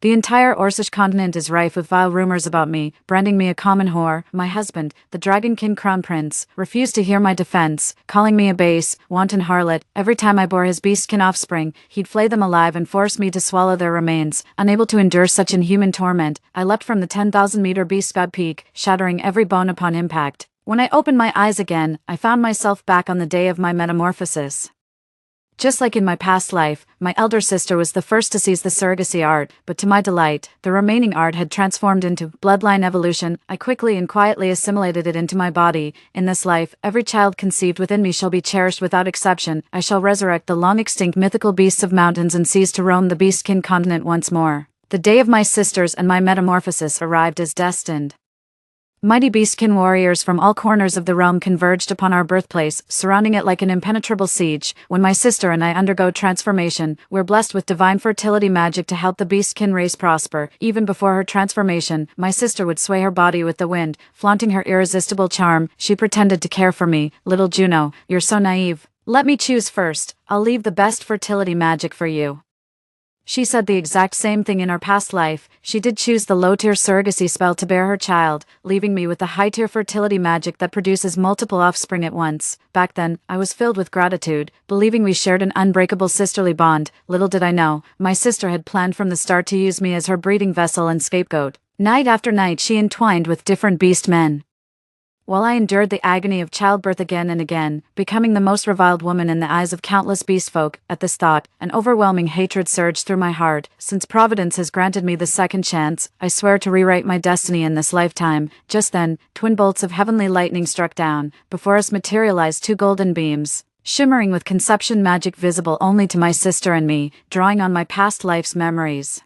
The entire Orsish continent is rife with vile rumors about me, branding me a common whore. My husband, the Dragonkin Crown Prince, refused to hear my defense, calling me a base, wanton harlot. Every time I bore his beastkin offspring, he'd flay them alive and force me to swallow their remains. Unable to endure such inhuman torment, I leapt from the 10,000-meter beast god peak, shattering every bone upon impact. When I opened my eyes again, I found myself back on the day of my metamorphosis. Just like in my past life, my elder sister was the first to seize the surrogacy art, but to my delight, the remaining art had transformed into bloodline evolution. I quickly and quietly assimilated it into my body. In this life, every child conceived within me shall be cherished without exception. I shall resurrect the long-extinct mythical beasts of mountains and seize to roam the Beastkin continent once more. The day of my sisters and my metamorphosis arrived as destined. Mighty beastkin warriors from all corners of the realm converged upon our birthplace, surrounding it like an impenetrable siege. When my sister and I undergo transformation, we're blessed with divine fertility magic to help the beastkin race prosper. Even before her transformation, my sister would sway her body with the wind, flaunting her irresistible charm. She pretended to care for me. Little Juno, you're so naive. Let me choose first. I'll leave the best fertility magic for you. She said the exact same thing in our past life. She did choose the low-tier surrogacy spell to bear her child, leaving me with the high-tier fertility magic that produces multiple offspring at once. Back then, I was filled with gratitude, believing we shared an unbreakable sisterly bond. Little did I know, my sister had planned from the start to use me as her breeding vessel and scapegoat. Night after night she entwined with different beast men, while I endured the agony of childbirth again and again, becoming the most reviled woman in the eyes of countless beastfolk. At this thought, an overwhelming hatred surged through my heart. Since Providence has granted me the second chance, I swear to rewrite my destiny in this lifetime. Just then, twin bolts of heavenly lightning struck down. Before us materialized 2 golden beams, shimmering with conception magic visible only to my sister and me, drawing on my past life's memories.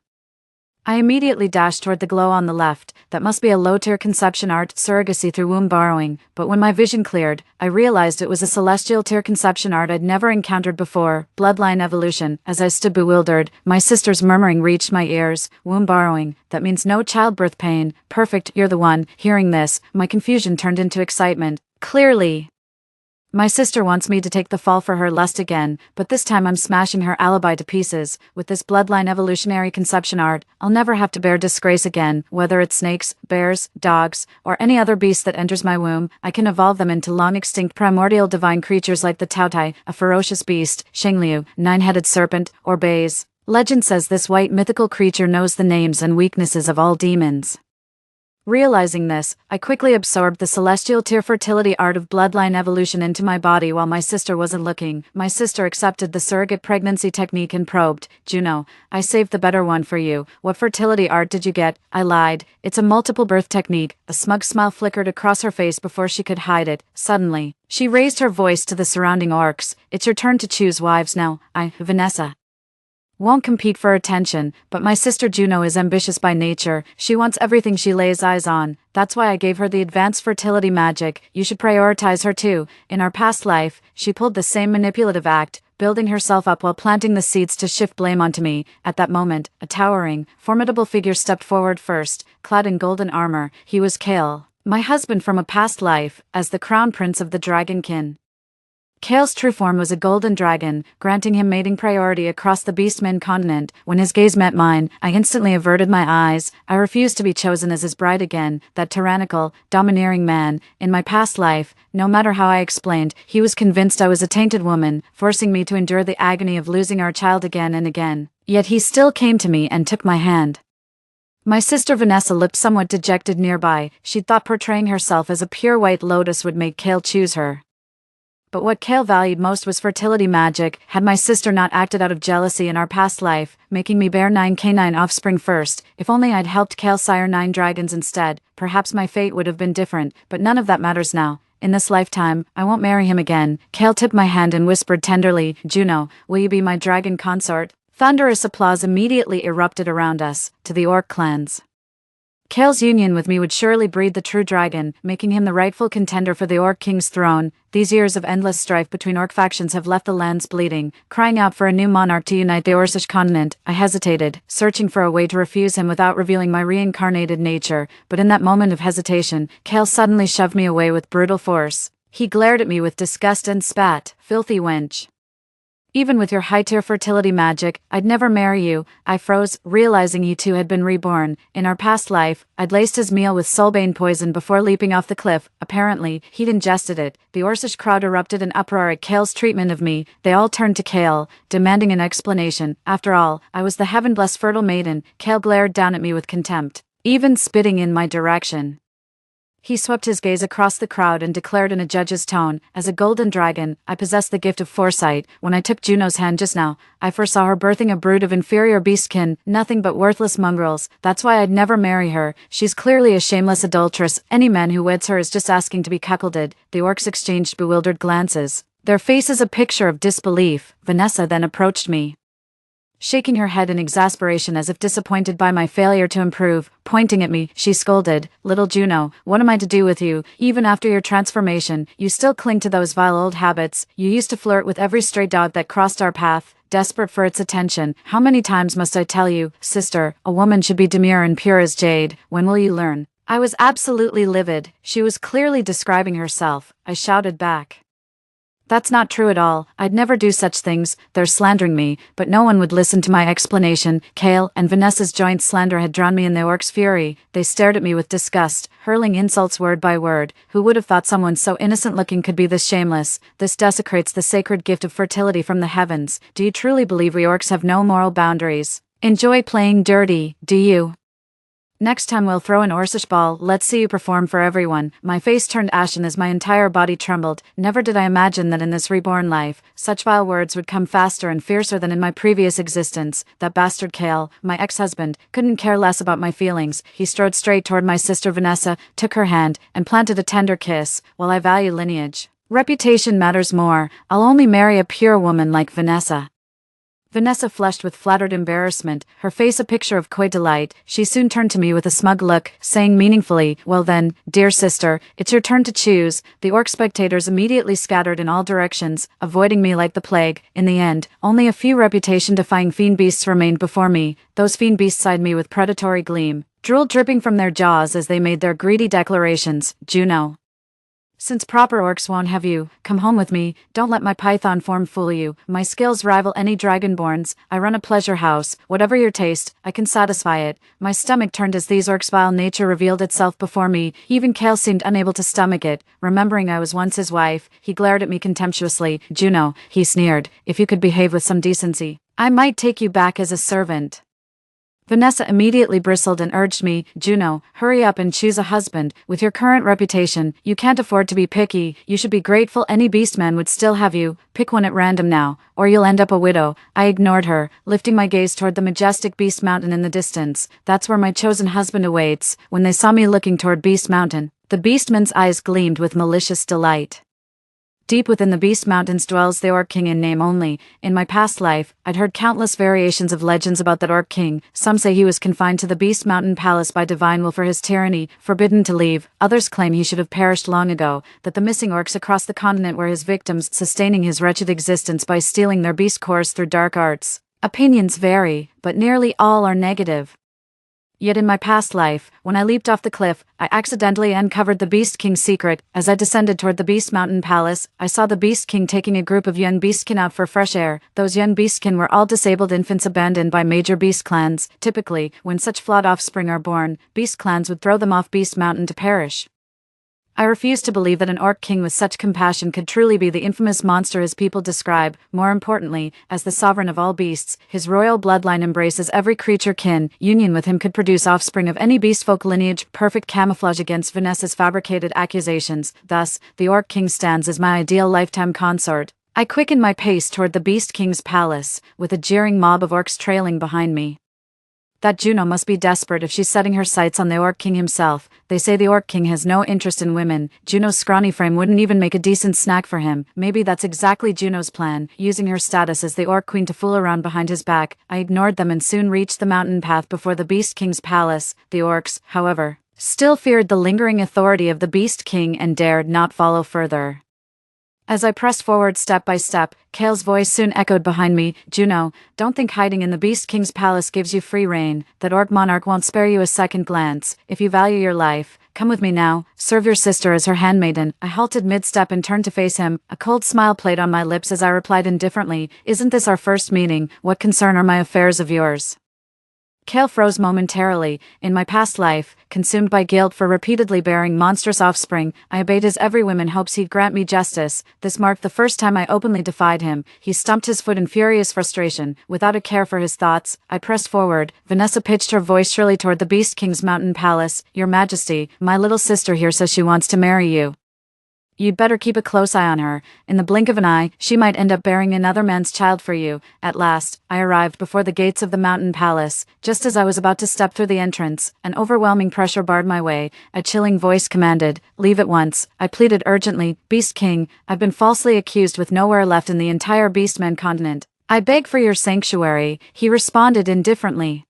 I immediately dashed toward the glow on the left. That must be a low-tier conception art surrogacy through womb borrowing, but when my vision cleared, I realized it was a celestial tier conception art I'd never encountered before, bloodline evolution. As I stood bewildered, my sister's murmuring reached my ears. Womb borrowing, that means no childbirth pain. Perfect, you're the one. Hearing this, my confusion turned into excitement. Clearly, my sister wants me to take the fall for her lust again, but this time I'm smashing her alibi to pieces. With this bloodline evolutionary conception art, I'll never have to bear disgrace again. Whether it's snakes, bears, dogs, or any other beast that enters my womb, I can evolve them into long-extinct primordial divine creatures like the Taotai, a ferocious beast, Shengliu, nine-headed serpent, or Baze. Legend says this white mythical creature knows the names and weaknesses of all demons. Realizing this, I quickly absorbed the celestial tier fertility art of bloodline evolution into my body while my sister wasn't looking. My sister accepted the surrogate pregnancy technique and probed. Juno, I saved the better one for you. What fertility art did you get? I lied. It's a multiple birth technique. A smug smile flickered across her face before she could hide it. Suddenly, she raised her voice to the surrounding orcs. It's your turn to choose wives now. Vanessa, won't compete for attention, but my sister Juno is ambitious by nature. She wants everything she lays eyes on. That's why I gave her the advanced fertility magic. You should prioritize her too. In our past life, she pulled the same manipulative act, building herself up while planting the seeds to shift blame onto me. At that moment, a towering, formidable figure stepped forward first, clad in golden armor. He was Kale, my husband from a past life, as the crown prince of the Dragonkin. Kale's true form was a golden dragon, granting him mating priority across the Beastmen continent. When his gaze met mine, I instantly averted my eyes. I refused to be chosen as his bride again. That tyrannical, domineering man, in my past life, no matter how I explained, he was convinced I was a tainted woman, forcing me to endure the agony of losing our child again and again. Yet he still came to me and took my hand. My sister Vanessa looked somewhat dejected nearby. She'd thought portraying herself as a pure white lotus would make Kale choose her. But what Kale valued most was fertility magic. Had my sister not acted out of jealousy in our past life, making me bear 9 canine offspring first, if only I'd helped Kale sire 9 dragons instead, perhaps my fate would have been different, but none of that matters now. In this lifetime, I won't marry him again. Kale tipped my hand and whispered tenderly, Juno, will you be my dragon consort? Thunderous applause immediately erupted around us, to the orc clans. Kale's union with me would surely breed the true dragon, making him the rightful contender for the Orc King's throne. These years of endless strife between orc factions have left the lands bleeding, crying out for a new monarch to unite the Orcish continent. I hesitated, searching for a way to refuse him without revealing my reincarnated nature, but in that moment of hesitation, Kale suddenly shoved me away with brutal force. He glared at me with disgust and spat, "Filthy wench. Even with your high-tier fertility magic, I'd never marry you." I froze, realizing he too had been reborn. In our past life, I'd laced his meal with soulbane poison before leaping off the cliff. Apparently, he'd ingested it. The Orcish crowd erupted in uproar at Kale's treatment of me. They all turned to Kale, demanding an explanation. After all, I was the heaven-blessed fertile maiden. Kale glared down at me with contempt, even spitting in my direction. He swept his gaze across the crowd and declared in a judge's tone, "As a golden dragon, I possess the gift of foresight. When I took Juno's hand just now, I foresaw her birthing a brood of inferior beastkin, nothing but worthless mongrels. That's why I'd never marry her. She's clearly a shameless adulteress. Any man who weds her is just asking to be cuckolded." The orcs exchanged bewildered glances, their faces a picture of disbelief. Vanessa then approached me, shaking her head in exasperation as if disappointed by my failure to improve. Pointing at me, she scolded, "Little Juno, what am I to do with you? Even after your transformation, you still cling to those vile old habits. You used to flirt with every stray dog that crossed our path, desperate for its attention. How many times must I tell you, sister, a woman should be demure and pure as jade? When will you learn?" I was absolutely livid. She was clearly describing herself. I shouted back, "That's not true at all. I'd never do such things. They're slandering me," but no one would listen to my explanation. Kale and Vanessa's joint slander had drawn me in the orcs' fury. They stared at me with disgust, hurling insults word by word. Who would have thought someone so innocent-looking could be this shameless? This desecrates the sacred gift of fertility from the heavens. Do you truly believe we orcs have no moral boundaries? Enjoy playing dirty, do you? Next time we'll throw an Orcish ball. Let's see you perform for everyone. My face turned ashen as my entire body trembled. Never did I imagine that in this reborn life, such vile words would come faster and fiercer than in my previous existence. That bastard Kale, my ex-husband, couldn't care less about my feelings. He strode straight toward my sister Vanessa, took her hand, and planted a tender kiss. While I value lineage, reputation matters more. I'll only marry a pure woman like Vanessa. Vanessa flushed with flattered embarrassment, her face a picture of coy delight. She soon turned to me with a smug look, saying meaningfully, "Well then, dear sister, it's your turn to choose." The orc spectators immediately scattered in all directions, avoiding me like the plague. In the end, only a few reputation-defying fiend beasts remained before me. Those fiend beasts eyed me with predatory gleam, drool dripping from their jaws as they made their greedy declarations. Juno, since proper orcs won't have you, come home with me. Don't let my python form fool you. My skills rival any dragonborn's. I run a pleasure house. Whatever your taste, I can satisfy it. My stomach turned as these orcs' vile nature revealed itself before me. Even Kale seemed unable to stomach it. Remembering I was once his wife, he glared at me contemptuously. "Juno," he sneered, "if you could behave with some decency, I might take you back as a servant." Vanessa immediately bristled and urged me, "Juno, hurry up and choose a husband. With your current reputation, you can't afford to be picky. You should be grateful any beastman would still have you. Pick one at random now, or you'll end up a widow." I ignored her, lifting my gaze toward the majestic Beast Mountain in the distance. That's where my chosen husband awaits. When they saw me looking toward Beast Mountain, the beastman's eyes gleamed with malicious delight. Deep within the Beast Mountains dwells the Orc King in name only. In my past life, I'd heard countless variations of legends about that Orc King. Some say he was confined to the Beast Mountain Palace by divine will for his tyranny, forbidden to leave. Others claim he should have perished long ago, that the missing orcs across the continent were his victims, sustaining his wretched existence by stealing their beast cores through dark arts. Opinions vary, but nearly all are negative. Yet in my past life, when I leaped off the cliff, I accidentally uncovered the Beast King's secret. As I descended toward the Beast Mountain Palace, I saw the Beast King taking a group of young beastkin out for fresh air. Those young beastkin were all disabled infants abandoned by major beast clans. Typically, when such flawed offspring are born, beast clans would throw them off Beast Mountain to perish. I refuse to believe that an orc king with such compassion could truly be the infamous monster his people describe. More importantly, as the sovereign of all beasts, his royal bloodline embraces every creature kin. Union with him could produce offspring of any beastfolk lineage, perfect camouflage against Vanessa's fabricated accusations. Thus, the orc king stands as my ideal lifetime consort. I quickened my pace toward the Beast King's palace, with a jeering mob of orcs trailing behind me. That Juno must be desperate if she's setting her sights on the Orc King himself. They say the Orc King has no interest in women. Juno's scrawny frame wouldn't even make a decent snack for him. Maybe that's exactly Juno's plan, using her status as the Orc Queen to fool around behind his back. I ignored them and soon reached the mountain path before the Beast King's palace. The orcs, however, still feared the lingering authority of the Beast King and dared not follow further. As I pressed forward step by step, Kale's voice soon echoed behind me, "Juno, don't think hiding in the Beast King's palace gives you free reign. That orc monarch won't spare you a second glance. If you value your life, come with me now. Serve your sister as her handmaiden." I halted mid-step and turned to face him. A cold smile played on my lips as I replied indifferently, "Isn't this our first meeting? What concern are my affairs of yours?" Kale froze momentarily. In my past life, consumed by guilt for repeatedly bearing monstrous offspring, I obeyed his every whim in hopes he'd grant me justice. This marked the first time I openly defied him. He stumped his foot in furious frustration. Without a care for his thoughts, I pressed forward. Vanessa pitched her voice shrilly toward the Beast King's mountain palace. "Your Majesty, my little sister here says she wants to marry you. You'd better keep a close eye on her. In the blink of an eye, she might end up bearing another man's child for you." At last, I arrived before the gates of the mountain palace. Just as I was about to step through the entrance, an overwhelming pressure barred my way. A chilling voice commanded, "Leave at once." I pleaded urgently, "Beast King, I've been falsely accused with nowhere left in the entire Beastman continent. I beg for your sanctuary." He responded indifferently.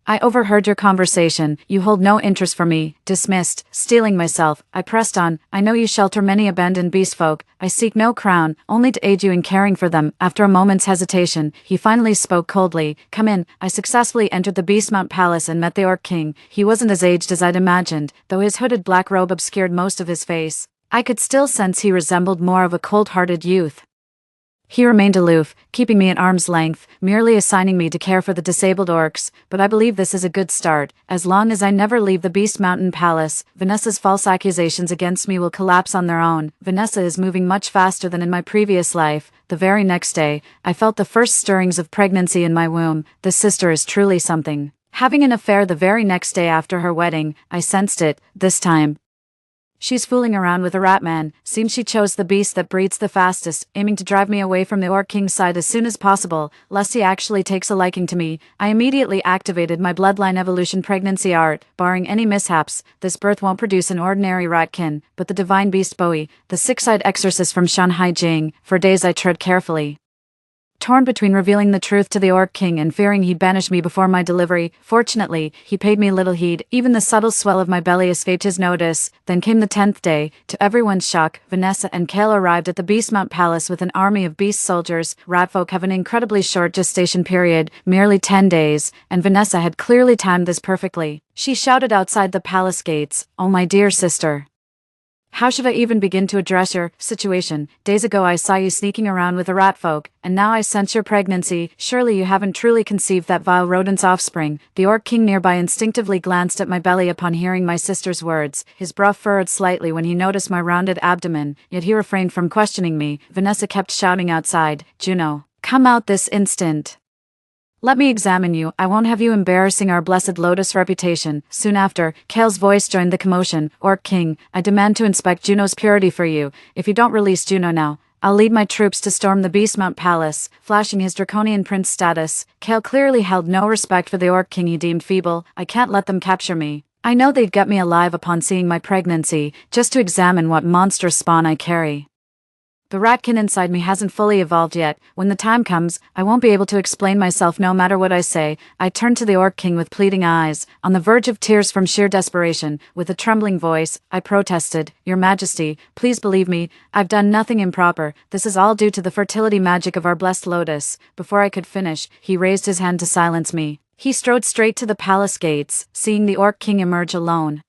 "I overheard your conversation. You hold no interest for me." Dismissed. Steeling myself, I pressed on. "I know you shelter many abandoned beastfolk. I seek no crown, only to aid you in caring for them." After a moment's hesitation, he finally spoke coldly. "Come in." I successfully entered the Beastmount Palace and met the Orc King. He wasn't as aged as I'd imagined, though his hooded black robe obscured most of his face. I could still sense he resembled more of a cold-hearted youth. He remained aloof, keeping me at arm's length, merely assigning me to care for the disabled orcs, but I believe this is a good start. As long as I never leave the Beast Mountain Palace, Vanessa's false accusations against me will collapse on their own. Vanessa is moving much faster than in my previous life. The very next day, I felt the first stirrings of pregnancy in my womb. This sister is truly something. Having an affair the very next day after her wedding, I sensed it, this time. She's fooling around with a rat man. Seems she chose the beast that breeds the fastest, aiming to drive me away from the Orc King's side as soon as possible, lest he actually takes a liking to me. I immediately activated my bloodline evolution pregnancy art. Barring any mishaps, this birth won't produce an ordinary ratkin, but the divine beast Bowie, the six-eyed exorcist from Shanhai Jing. For days I tread carefully torn between revealing the truth to the Orc King and fearing he'd banish me before my delivery. Fortunately, he paid me little heed. Even the subtle swell of my belly escaped his notice. Then came the 10th day. To everyone's shock, Vanessa and Kale arrived at the Beastmount Palace with an army of beast soldiers. Ratfolk have an incredibly short gestation period, merely 10 days, and Vanessa had clearly timed this perfectly. She shouted outside the palace gates, "Oh my dear sister. How should I even begin to address your situation? Days ago I saw you sneaking around with the rat folk, and now I sense your pregnancy. Surely you haven't truly conceived that vile rodent's offspring." The Orc King nearby instinctively glanced at my belly upon hearing my sister's words. His brow furrowed slightly when he noticed my rounded abdomen, yet he refrained from questioning me. Vanessa kept shouting outside, "Juno, come out this instant. Let me examine you. I won't have you embarrassing our blessed Lotus reputation." Soon after, Kale's voice joined the commotion. "Orc King, I demand to inspect Juno's purity for you. If you don't release Juno now, I'll lead my troops to storm the Beastmount Palace." Flashing his draconian prince status, Kale clearly held no respect for the Orc King he deemed feeble. "I can't let them capture me. I know they'd gut me alive upon seeing my pregnancy, just to examine what monstrous spawn I carry. The ratkin inside me hasn't fully evolved yet. When the time comes, I won't be able to explain myself no matter what I say." I turned to the Orc King with pleading eyes, on the verge of tears from sheer desperation. With a trembling voice, I protested, "Your Majesty, please believe me, I've done nothing improper. This is all due to the fertility magic of our blessed Lotus." Before I could finish, he raised his hand to silence me. He strode straight to the palace gates, seeing the Orc King emerge alone.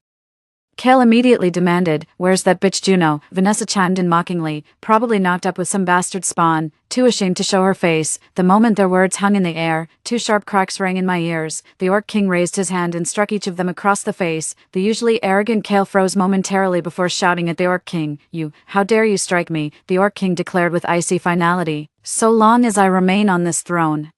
Kale immediately demanded, "Where's that bitch Juno?" Vanessa chimed in mockingly, "Probably knocked up with some bastard spawn, too ashamed to show her face." The moment their words hung in the air, two sharp cracks rang in my ears. The Orc King raised his hand and struck each of them across the face. The usually arrogant Kale froze momentarily before shouting at the Orc King, How dare you strike me?" The Orc King declared with icy finality. "So long as I remain on this throne,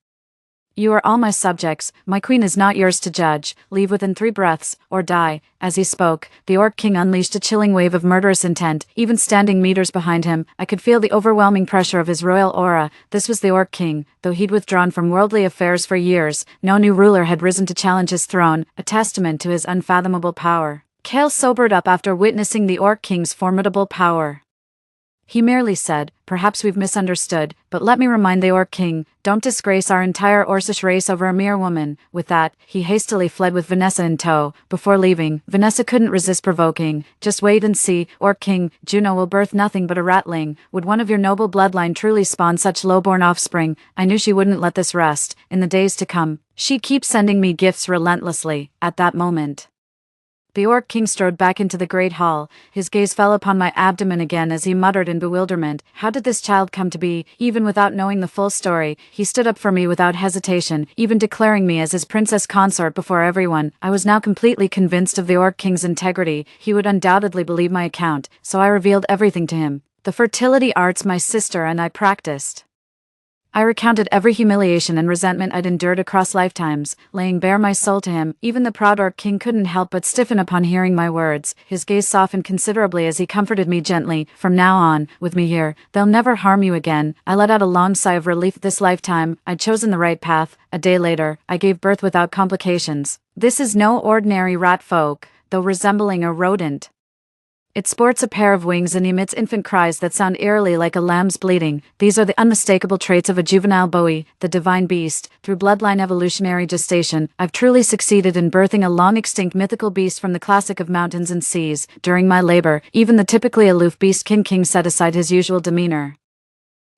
you are all my subjects. My queen is not yours to judge. Leave within 3 breaths, or die." As he spoke, the Orc King unleashed a chilling wave of murderous intent. Even standing meters behind him, I could feel the overwhelming pressure of his royal aura. This was the Orc King. Though he'd withdrawn from worldly affairs for years, no new ruler had risen to challenge his throne, a testament to his unfathomable power. Kale sobered up after witnessing the Orc King's formidable power. He merely said, "Perhaps we've misunderstood, but let me remind the Orc King, don't disgrace our entire Orcish race over a mere woman." With that, he hastily fled with Vanessa in tow. Before leaving, Vanessa couldn't resist provoking, "Just wait and see, Orc King, Juno will birth nothing but a ratling. Would one of your noble bloodline truly spawn such low-born offspring? I knew she wouldn't let this rest. In the days to come, she'd keep sending me gifts relentlessly." At that moment, the Orc King strode back into the great hall. His gaze fell upon my abdomen again as he muttered in bewilderment, "How did this child come to be?" Even without knowing the full story, he stood up for me without hesitation, even declaring me as his princess consort before everyone. I was now completely convinced of the Orc King's integrity. He would undoubtedly believe my account, so I revealed everything to him. The fertility arts my sister and I practiced. I recounted every humiliation and resentment I'd endured across lifetimes, laying bare my soul to him. Even the proud Orc King couldn't help but stiffen upon hearing my words. His gaze softened considerably as he comforted me gently. "From now on, with me here, they'll never harm you again." I let out a long sigh of relief. This lifetime, I'd chosen the right path. A day later, I gave birth without complications. This is no ordinary rat folk, though resembling a rodent. It sports a pair of wings and emits infant cries that sound eerily like a lamb's bleating. These are the unmistakable traits of a juvenile bowie, the divine beast. Through bloodline evolutionary gestation, I've truly succeeded in birthing a long-extinct mythical beast from the classic of mountains and seas. During my labor, even the typically aloof beast king set aside his usual demeanor,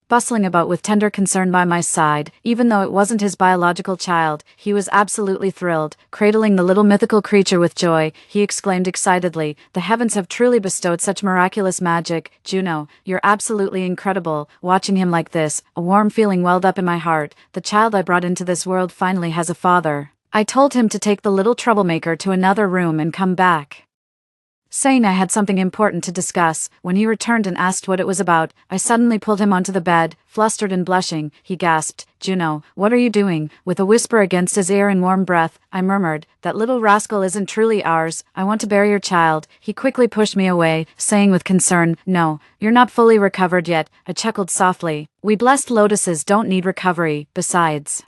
bustling about with tender concern by my side. Even though it wasn't his biological child, he was absolutely thrilled. Cradling the little mythical creature with joy, he exclaimed excitedly, "The heavens have truly bestowed such miraculous magic. Juno, you're absolutely incredible." Watching him like this, a warm feeling welled up in my heart. The child I brought into this world finally has a father. I told him to take the little troublemaker to another room and come back, saying I had something important to discuss. When he returned and asked what it was about, I suddenly pulled him onto the bed. Flustered and blushing, he gasped, "Juno, what are you doing?" With a whisper against his ear and warm breath, I murmured, "That little rascal isn't truly ours. I want to bear your child." He quickly pushed me away, saying with concern, "No, you're not fully recovered yet." I chuckled softly. "We blessed lotuses don't need recovery. Besides,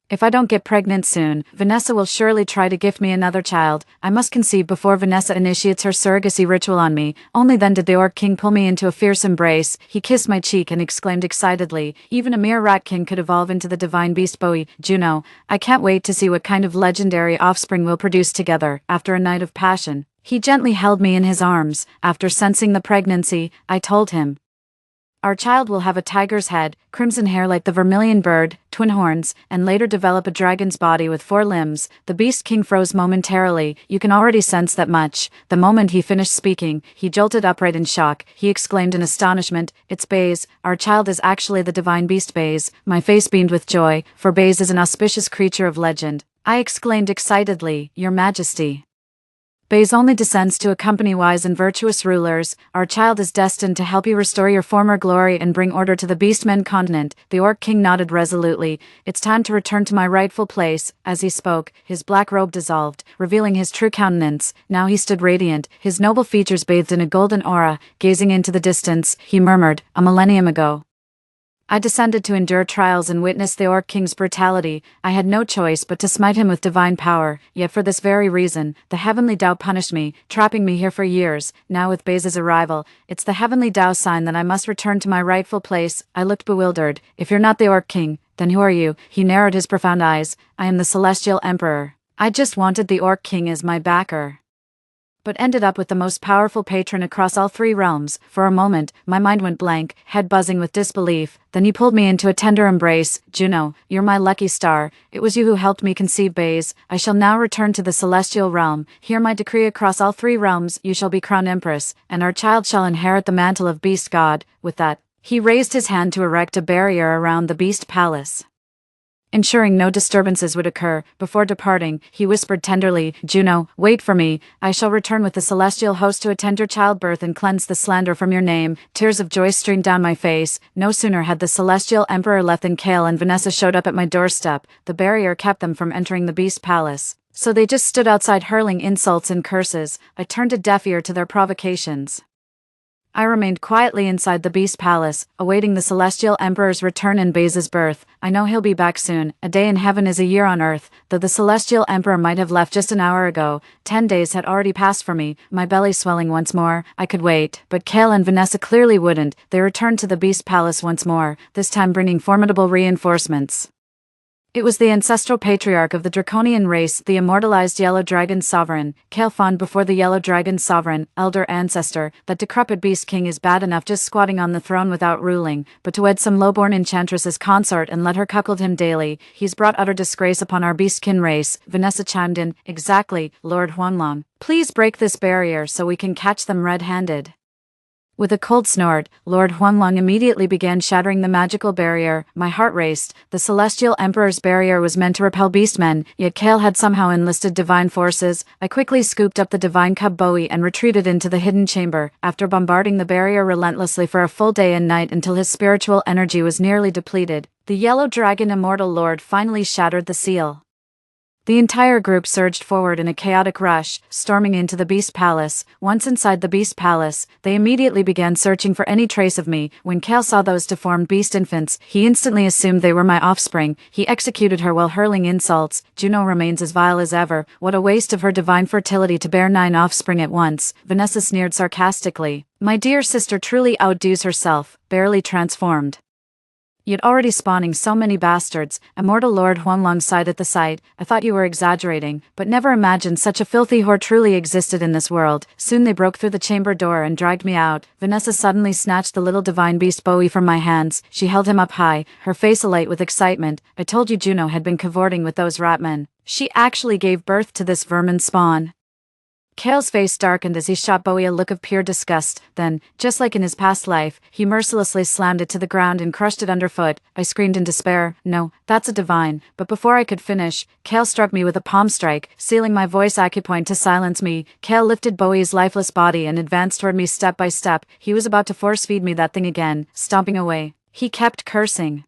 If I don't get pregnant soon, Vanessa will surely try to gift me another child. I must conceive before Vanessa initiates her surrogacy ritual on me. Only then did the Orc King pull me into a fierce embrace. He kissed my cheek and exclaimed excitedly, "Even a mere rat king could evolve into the divine beast Bowie, Juno. I can't wait to see what kind of legendary offspring we'll produce together, after a night of passion." He gently held me in his arms. After sensing the pregnancy, I told him, "Our child will have a tiger's head, crimson hair like the vermilion bird, twin horns, and later develop a dragon's body with 4 limbs." The Beast King froze momentarily. You can already sense that much. The moment he finished speaking, he jolted upright in shock. He exclaimed in astonishment, "It's Baze. Our child is actually the divine beast Baze." My face beamed with joy, for Baze is an auspicious creature of legend. I exclaimed excitedly, "Your Majesty, Baze only descends to accompany wise and virtuous rulers. Our child is destined to help you restore your former glory and bring order to the Beastmen continent." The Orc King nodded resolutely. "It's time to return to my rightful place." As he spoke, his black robe dissolved, revealing his true countenance. Now he stood radiant, his noble features bathed in a golden aura. Gazing into the distance, he murmured, "A millennium ago, I descended to endure trials and witness the Orc King's brutality. I had no choice but to smite him with divine power, yet for this very reason, the Heavenly Tao punished me, trapping me here for years. Now with Baze's arrival, it's the Heavenly Tao sign that I must return to my rightful place." I looked bewildered. "If you're not the Orc King, then who are you?" He narrowed his profound eyes. "I am the Celestial Emperor. I just wanted the Orc King as my backer, but ended up with the most powerful patron across all 3 realms." For a moment, my mind went blank, head buzzing with disbelief. Then he pulled me into a tender embrace. "Juno, you're my lucky star. It was you who helped me conceive Baze. I shall now return to the celestial realm. Hear my decree across all 3 realms. You shall be crowned empress, and our child shall inherit the mantle of beast god." With that, he raised his hand to erect a barrier around the beast palace, ensuring no disturbances would occur. Before departing, he whispered tenderly, "Juno, wait for me. I shall return with the celestial host to attend your childbirth and cleanse the slander from your name." Tears of joy streamed down my face. No sooner had the celestial emperor left than Kale and Vanessa showed up at my doorstep. The barrier kept them from entering the beast palace, so they just stood outside hurling insults and curses. I turned a deaf ear to their provocations. I remained quietly inside the Beast Palace, awaiting the Celestial Emperor's return and Baze's birth. I know he'll be back soon. A day in heaven is a year on earth. Though the Celestial Emperor might have left just an hour ago, 10 days had already passed for me, my belly swelling once more. I could wait, but Kale and Vanessa clearly wouldn't. They returned to the Beast Palace once more, this time bringing formidable reinforcements. It was the ancestral patriarch of the draconian race, the immortalized Yellow Dragon Sovereign. Kale fawned before the Yellow Dragon Sovereign, elder ancestor. That decrepit Beast King is bad enough just squatting on the throne without ruling, but to wed some lowborn enchantress as consort and let her cuckold him daily, he's brought utter disgrace upon our beastkin race. Vanessa chimed in, "Exactly, Lord Huanglong. Please break this barrier so we can catch them red-handed." With a cold snort, Lord Huanglong immediately began shattering the magical barrier. My heart raced. The Celestial Emperor's barrier was meant to repel beastmen, yet Kale had somehow enlisted divine forces. I quickly scooped up the divine cub Bowie and retreated into the hidden chamber, after bombarding the barrier relentlessly for a full day and night until his spiritual energy was nearly depleted. The Yellow Dragon Immortal Lord finally shattered the seal. The entire group surged forward in a chaotic rush, storming into the Beast Palace. Once inside the Beast Palace, they immediately began searching for any trace of me. When Kale saw those deformed beast infants, he instantly assumed they were my offspring. He executed her while hurling insults. "Juno remains as vile as ever. What a waste of her divine fertility to bear 9 offspring at once." Vanessa sneered sarcastically. "My dear sister truly outdoes herself, barely transformed, yet already spawning so many bastards." Immortal Lord Huanglong sighed at the sight. "I thought you were exaggerating, but never imagined such a filthy whore truly existed in this world." Soon they broke through the chamber door and dragged me out. Vanessa suddenly snatched the little divine beast Bowie from my hands. She held him up high, her face alight with excitement. "I told you Juno had been cavorting with those ratmen. She actually gave birth to this vermin spawn." Kale's face darkened as he shot Bowie a look of pure disgust. Then, just like in his past life, he mercilessly slammed it to the ground and crushed it underfoot. I screamed in despair, "No, that's a divine." But before I could finish, Kale struck me with a palm strike, sealing my voice acupoint to silence me. Kale lifted Bowie's lifeless body and advanced toward me step by step. He was about to force-feed me that thing again, stomping away. He kept cursing.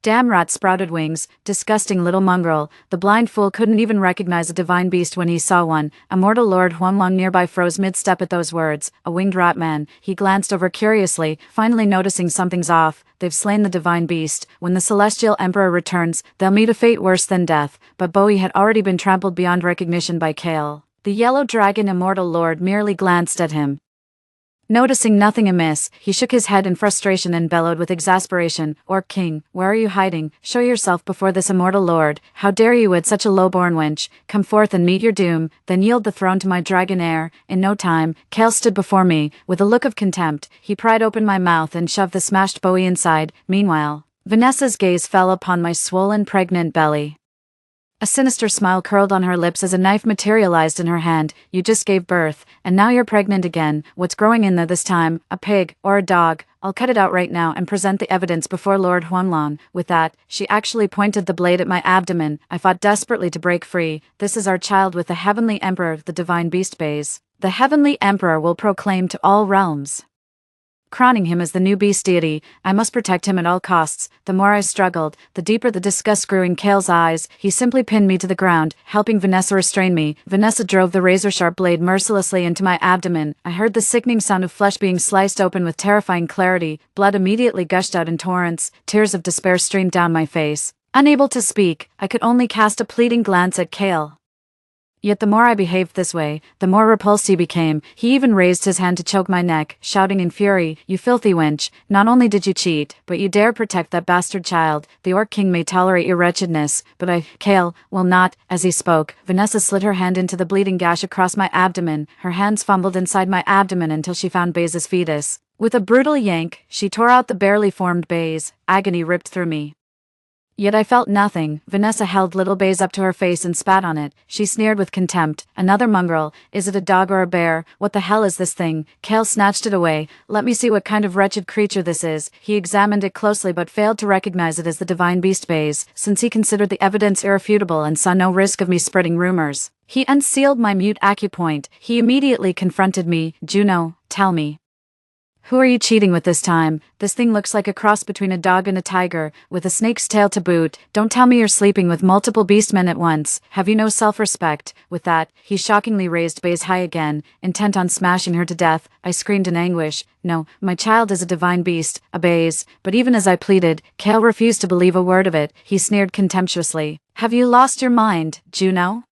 Damn rat sprouted wings, disgusting little mongrel. The blind fool couldn't even recognize a divine beast when he saw one. Immortal Lord Huanglong nearby froze mid-step at those words. A winged rat man. He glanced over curiously, finally noticing something's off. They've slain the divine beast. When the celestial emperor returns, they'll meet a fate worse than death. But Bowie had already been trampled beyond recognition by Kale. The yellow dragon Immortal Lord merely glanced at him. Noticing nothing amiss, he shook his head in frustration and bellowed with exasperation, "Orc King, where are you hiding? Show yourself before this immortal lord. How dare you with such a low-born wench? Come forth and meet your doom, then yield the throne to my dragon heir." In no time, Kale stood before me. With a look of contempt, he pried open my mouth and shoved the smashed Bowie inside. Meanwhile, Vanessa's gaze fell upon my swollen pregnant belly. A sinister smile curled on her lips as a knife materialized in her hand. "You just gave birth, and now you're pregnant again. What's growing in there this time? A pig, or a dog? I'll cut it out right now and present the evidence before Lord Huanglong." With that, she actually pointed the blade at my abdomen. I fought desperately to break free. "This is our child with the Heavenly Emperor," the divine beast bays. "The Heavenly Emperor will proclaim to all realms, crowning him as the new beast deity. I must protect him at all costs." The more I struggled, the deeper the disgust grew in Kale's eyes. He simply pinned me to the ground, helping Vanessa restrain me. Vanessa drove the razor-sharp blade mercilessly into my abdomen. I heard the sickening sound of flesh being sliced open with terrifying clarity. Blood immediately gushed out in torrents. Tears of despair streamed down my face. Unable to speak, I could only cast a pleading glance at Kale. Yet the more I behaved this way, the more repulsed he became. He even raised his hand to choke my neck, shouting in fury, "You filthy wench, not only did you cheat, but you dare protect that bastard child. The Orc King may tolerate your wretchedness, but Kale, will not." As he spoke, Vanessa slid her hand into the bleeding gash across my abdomen. Her hands fumbled inside my abdomen until she found Baze's fetus. With a brutal yank, she tore out the barely formed Baze. Agony ripped through me. Yet I felt nothing. Vanessa held little Baze up to her face and spat on it. She sneered with contempt. "Another mongrel. Is it a dog or a bear? What the hell is this thing?" Kale snatched it away. "Let me see what kind of wretched creature this is." He examined it closely but failed to recognize it as the divine beast Baze, since he considered the evidence irrefutable and saw no risk of me spreading rumors. He unsealed my mute acupoint. He immediately confronted me. "Juno, tell me. Who are you cheating with this time? This thing looks like a cross between a dog and a tiger, with a snake's tail to boot. Don't tell me you're sleeping with multiple beastmen at once. Have you no self-respect?" With that, he shockingly raised Baze high again, intent on smashing her to death. I screamed in anguish. "No, my child is a divine beast, a Baze." But even as I pleaded, Kale refused to believe a word of it. He sneered contemptuously. "Have you lost your mind, Juno?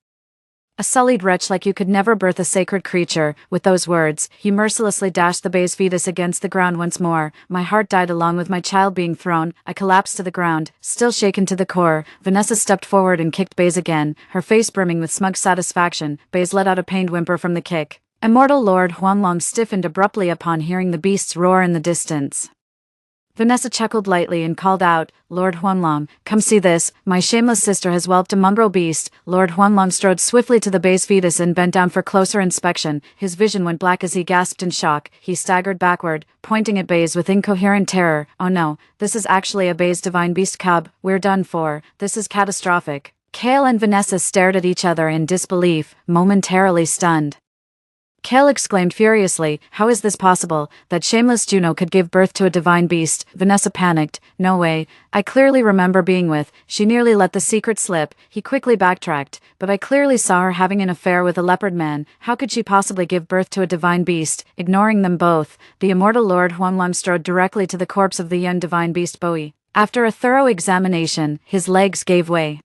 A sullied wretch like you could never birth a sacred creature." With those words, he mercilessly dashed the Baze fetus against the ground once more. My heart died along with my child being thrown. I collapsed to the ground, still shaken to the core. Vanessa stepped forward and kicked Baze again, her face brimming with smug satisfaction. Baze let out a pained whimper from the kick. Immortal Lord Huanglong stiffened abruptly upon hearing the beast's roar in the distance. Vanessa chuckled lightly and called out, "Lord Huanglong, come see this. My shameless sister has whelped a mongrel beast." Lord Huanglong strode swiftly to the Baze fetus and bent down for closer inspection. His vision went black as he gasped in shock. He staggered backward, pointing at Baze with incoherent terror. "Oh no, this is actually a Baze divine beast cub. We're done for. This is catastrophic." Kale and Vanessa stared at each other in disbelief, momentarily stunned. Kale exclaimed furiously, "How is this possible? That shameless Juno could give birth to a divine beast?" Vanessa panicked. "No way. I clearly remember being with." She nearly let the secret slip. He quickly backtracked. "But I clearly saw her having an affair with a leopard man. How could she possibly give birth to a divine beast?" Ignoring them both, the immortal Lord Huanglong strode directly to the corpse of the young divine beast Bowie. After a thorough examination, his legs gave way,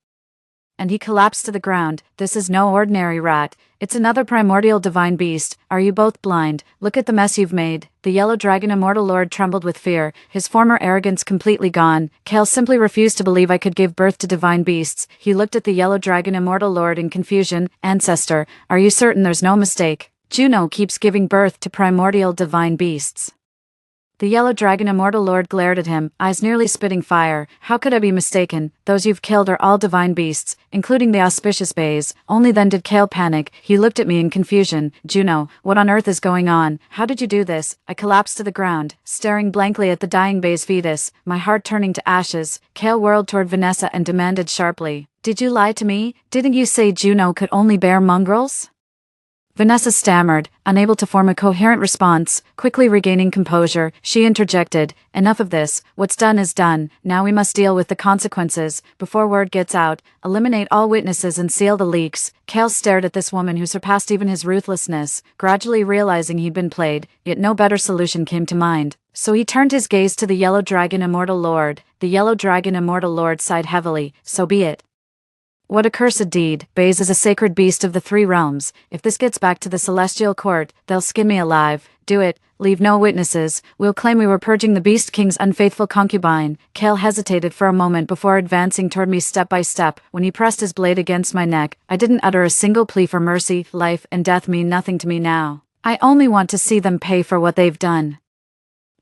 and he collapsed to the ground. "This is no ordinary rat. It's another primordial divine beast. Are you both blind? Look at the mess you've made." The yellow dragon immortal lord trembled with fear, his former arrogance completely gone. Kale simply refused to believe I could give birth to divine beasts. He looked at the yellow dragon immortal lord in confusion. "Ancestor, are you certain there's no mistake? Juno keeps giving birth to primordial divine beasts." The yellow dragon immortal lord glared at him, eyes nearly spitting fire. "How could I be mistaken? Those you've killed are all divine beasts, including the auspicious Baze." Only then did Kale panic. He looked at me in confusion. "Juno, what on earth is going on? How did you do this?" I collapsed to the ground, staring blankly at the dying Baze fetus, my heart turning to ashes. Kale whirled toward Vanessa and demanded sharply, "Did you lie to me? Didn't you say Juno could only bear mongrels?" Vanessa stammered, unable to form a coherent response. Quickly regaining composure, she interjected, "Enough of this, what's done is done, now we must deal with the consequences. Before word gets out, eliminate all witnesses and seal the leaks." Kale stared at this woman who surpassed even his ruthlessness, gradually realizing he'd been played, yet no better solution came to mind. So he turned his gaze to the Yellow Dragon Immortal Lord. The Yellow Dragon Immortal Lord sighed heavily. "So be it. What a cursed deed. Baze is a sacred beast of the three realms. If this gets back to the Celestial Court, they'll skin me alive. Do it. Leave no witnesses. We'll claim we were purging the Beast King's unfaithful concubine." Kale hesitated for a moment before advancing toward me step by step. When he pressed his blade against my neck, I didn't utter a single plea for mercy. Life and death mean nothing to me now. I only want to see them pay for what they've done.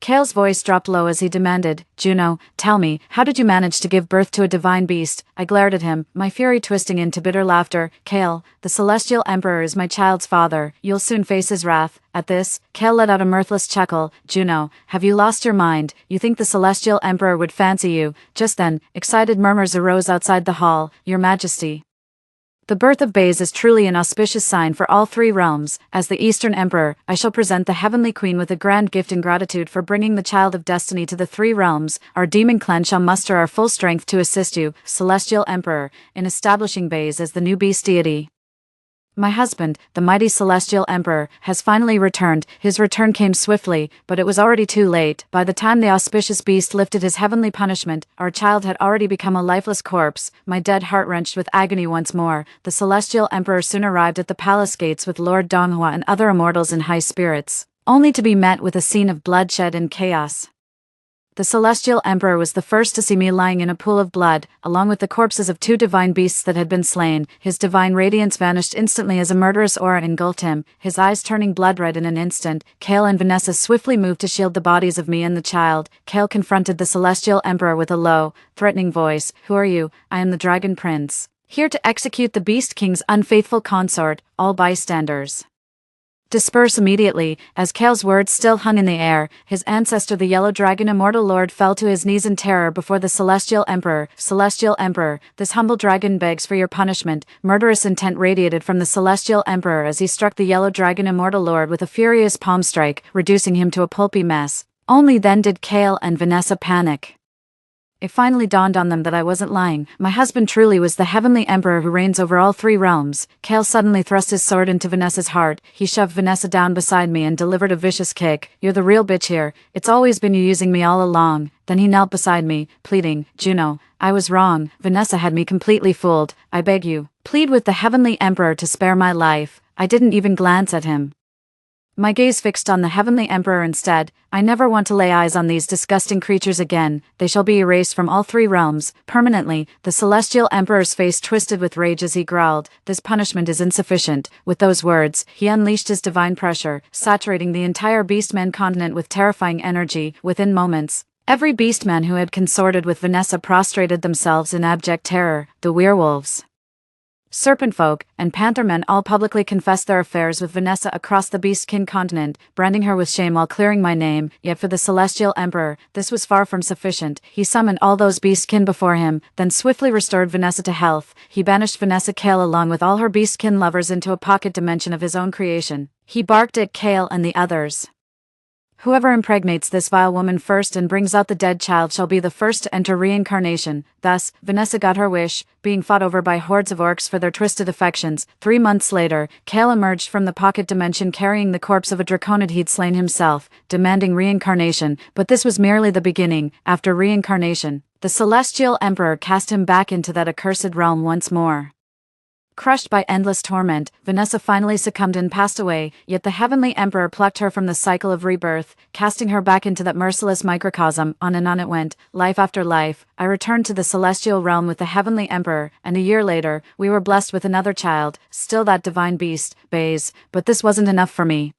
Kale's voice dropped low as he demanded, "Juno, tell me, how did you manage to give birth to a divine beast?" I glared at him, my fury twisting into bitter laughter. "Kale, the Celestial Emperor is my child's father. You'll soon face his wrath." At this, Kale let out a mirthless chuckle. "Juno, have you lost your mind? You think the Celestial Emperor would fancy you?" Just then, excited murmurs arose outside the hall. "Your Majesty, the birth of Baze is truly an auspicious sign for all three realms. As the Eastern Emperor, I shall present the Heavenly Queen with a grand gift in gratitude for bringing the child of destiny to the three realms. Our demon clan shall muster our full strength to assist you, Celestial Emperor, in establishing Baze as the new beast deity. My husband, the mighty Celestial Emperor, has finally returned." His return came swiftly, but it was already too late. By the time the auspicious beast lifted his heavenly punishment, our child had already become a lifeless corpse. My dead heart wrenched with agony once more. The Celestial Emperor soon arrived at the palace gates with Lord Donghua and other immortals in high spirits, only to be met with a scene of bloodshed and chaos. The Celestial Emperor was the first to see me lying in a pool of blood, along with the corpses of two divine beasts that had been slain. His divine radiance vanished instantly as a murderous aura engulfed him, his eyes turning blood red in an instant. Kale and Vanessa swiftly moved to shield the bodies of me and the child. Kale confronted the Celestial Emperor with a low, threatening voice. "Who are you?" "I am the Dragon Prince, here to execute the Beast King's unfaithful consort. All bystanders disperse immediately." As Kale's words still hung in the air, his ancestor the Yellow Dragon Immortal Lord fell to his knees in terror before the Celestial Emperor. "Celestial Emperor, this humble dragon begs for your punishment." Murderous intent radiated from the Celestial Emperor as he struck the Yellow Dragon Immortal Lord with a furious palm strike, reducing him to a pulpy mess. Only then did Kale and Vanessa panic. It finally dawned on them that I wasn't lying. My husband truly was the Heavenly Emperor who reigns over all three realms. Kale suddenly thrust his sword into Vanessa's heart. He shoved Vanessa down beside me and delivered a vicious kick. "You're the real bitch here. It's always been you using me all along." Then he knelt beside me, pleading, "Juno, I was wrong. Vanessa had me completely fooled. I beg you, plead with the Heavenly Emperor to spare my life." I didn't even glance at him, my gaze fixed on the Heavenly Emperor instead. "I never want to lay eyes on these disgusting creatures again. They shall be erased from all three realms, permanently." The Celestial Emperor's face twisted with rage as he growled, "This punishment is insufficient." With those words, he unleashed his divine pressure, saturating the entire Beastman continent with terrifying energy. Within moments, every Beastman who had consorted with Vanessa prostrated themselves in abject terror. The werewolves, Serpentfolk, and Panthermen all publicly confessed their affairs with Vanessa across the Beastkin continent, branding her with shame while clearing my name. Yet for the Celestial Emperor, this was far from sufficient. He summoned all those Beastkin before him, then swiftly restored Vanessa to health. He banished Vanessa Kale along with all her Beastkin lovers into a pocket dimension of his own creation. He barked at Kale and the others. "Whoever impregnates this vile woman first and brings out the dead child shall be the first to enter reincarnation." Thus, Vanessa got her wish, being fought over by hordes of orcs for their twisted affections. 3 months later, Kale emerged from the pocket dimension carrying the corpse of a draconid he'd slain himself, demanding reincarnation. But this was merely the beginning. After reincarnation, the Celestial Emperor cast him back into that accursed realm once more. Crushed by endless torment, Vanessa finally succumbed and passed away, yet the Heavenly Emperor plucked her from the cycle of rebirth, casting her back into that merciless microcosm. On and on it went, life after life. I returned to the celestial realm with the Heavenly Emperor, and a year later, we were blessed with another child, still that divine beast, Baze. But this wasn't enough for me.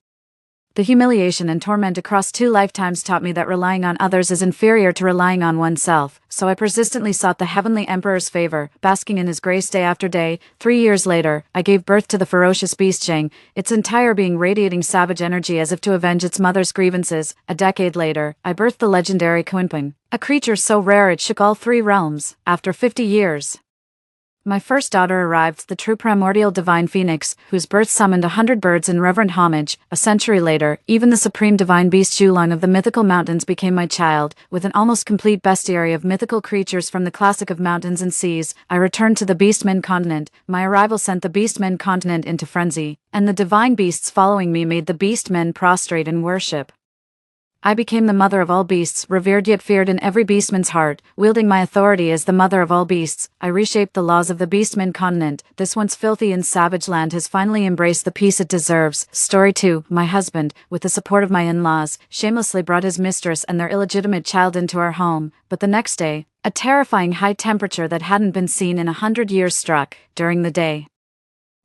The humiliation and torment across 2 lifetimes taught me that relying on others is inferior to relying on oneself, so I persistently sought the Heavenly Emperor's favor, basking in his grace day after day. 3 years later, I gave birth to the ferocious beast Chang, its entire being radiating savage energy as if to avenge its mother's grievances. A decade later, I birthed the legendary Quinping, a creature so rare it shook all 3 realms. After 50 years, My first daughter arrived, the true primordial divine phoenix, whose birth summoned 100 birds in reverent homage. A century later, even the supreme divine beast Xulong of the mythical mountains became my child. With an almost complete bestiary of mythical creatures from the classic of mountains and seas, I returned to the Beastmen continent. My arrival sent the Beastmen continent into frenzy, and the divine beasts following me made the Beastmen prostrate in worship. I became the mother of all beasts, revered yet feared in every beastman's heart. Wielding my authority as the mother of all beasts, I reshaped the laws of the Beastmen continent. This once filthy and savage land has finally embraced the peace it deserves. Story 2. My husband, with the support of my in-laws, shamelessly brought his mistress and their illegitimate child into our home, but the next day, a terrifying high temperature that hadn't been seen in 100 years struck. During the day,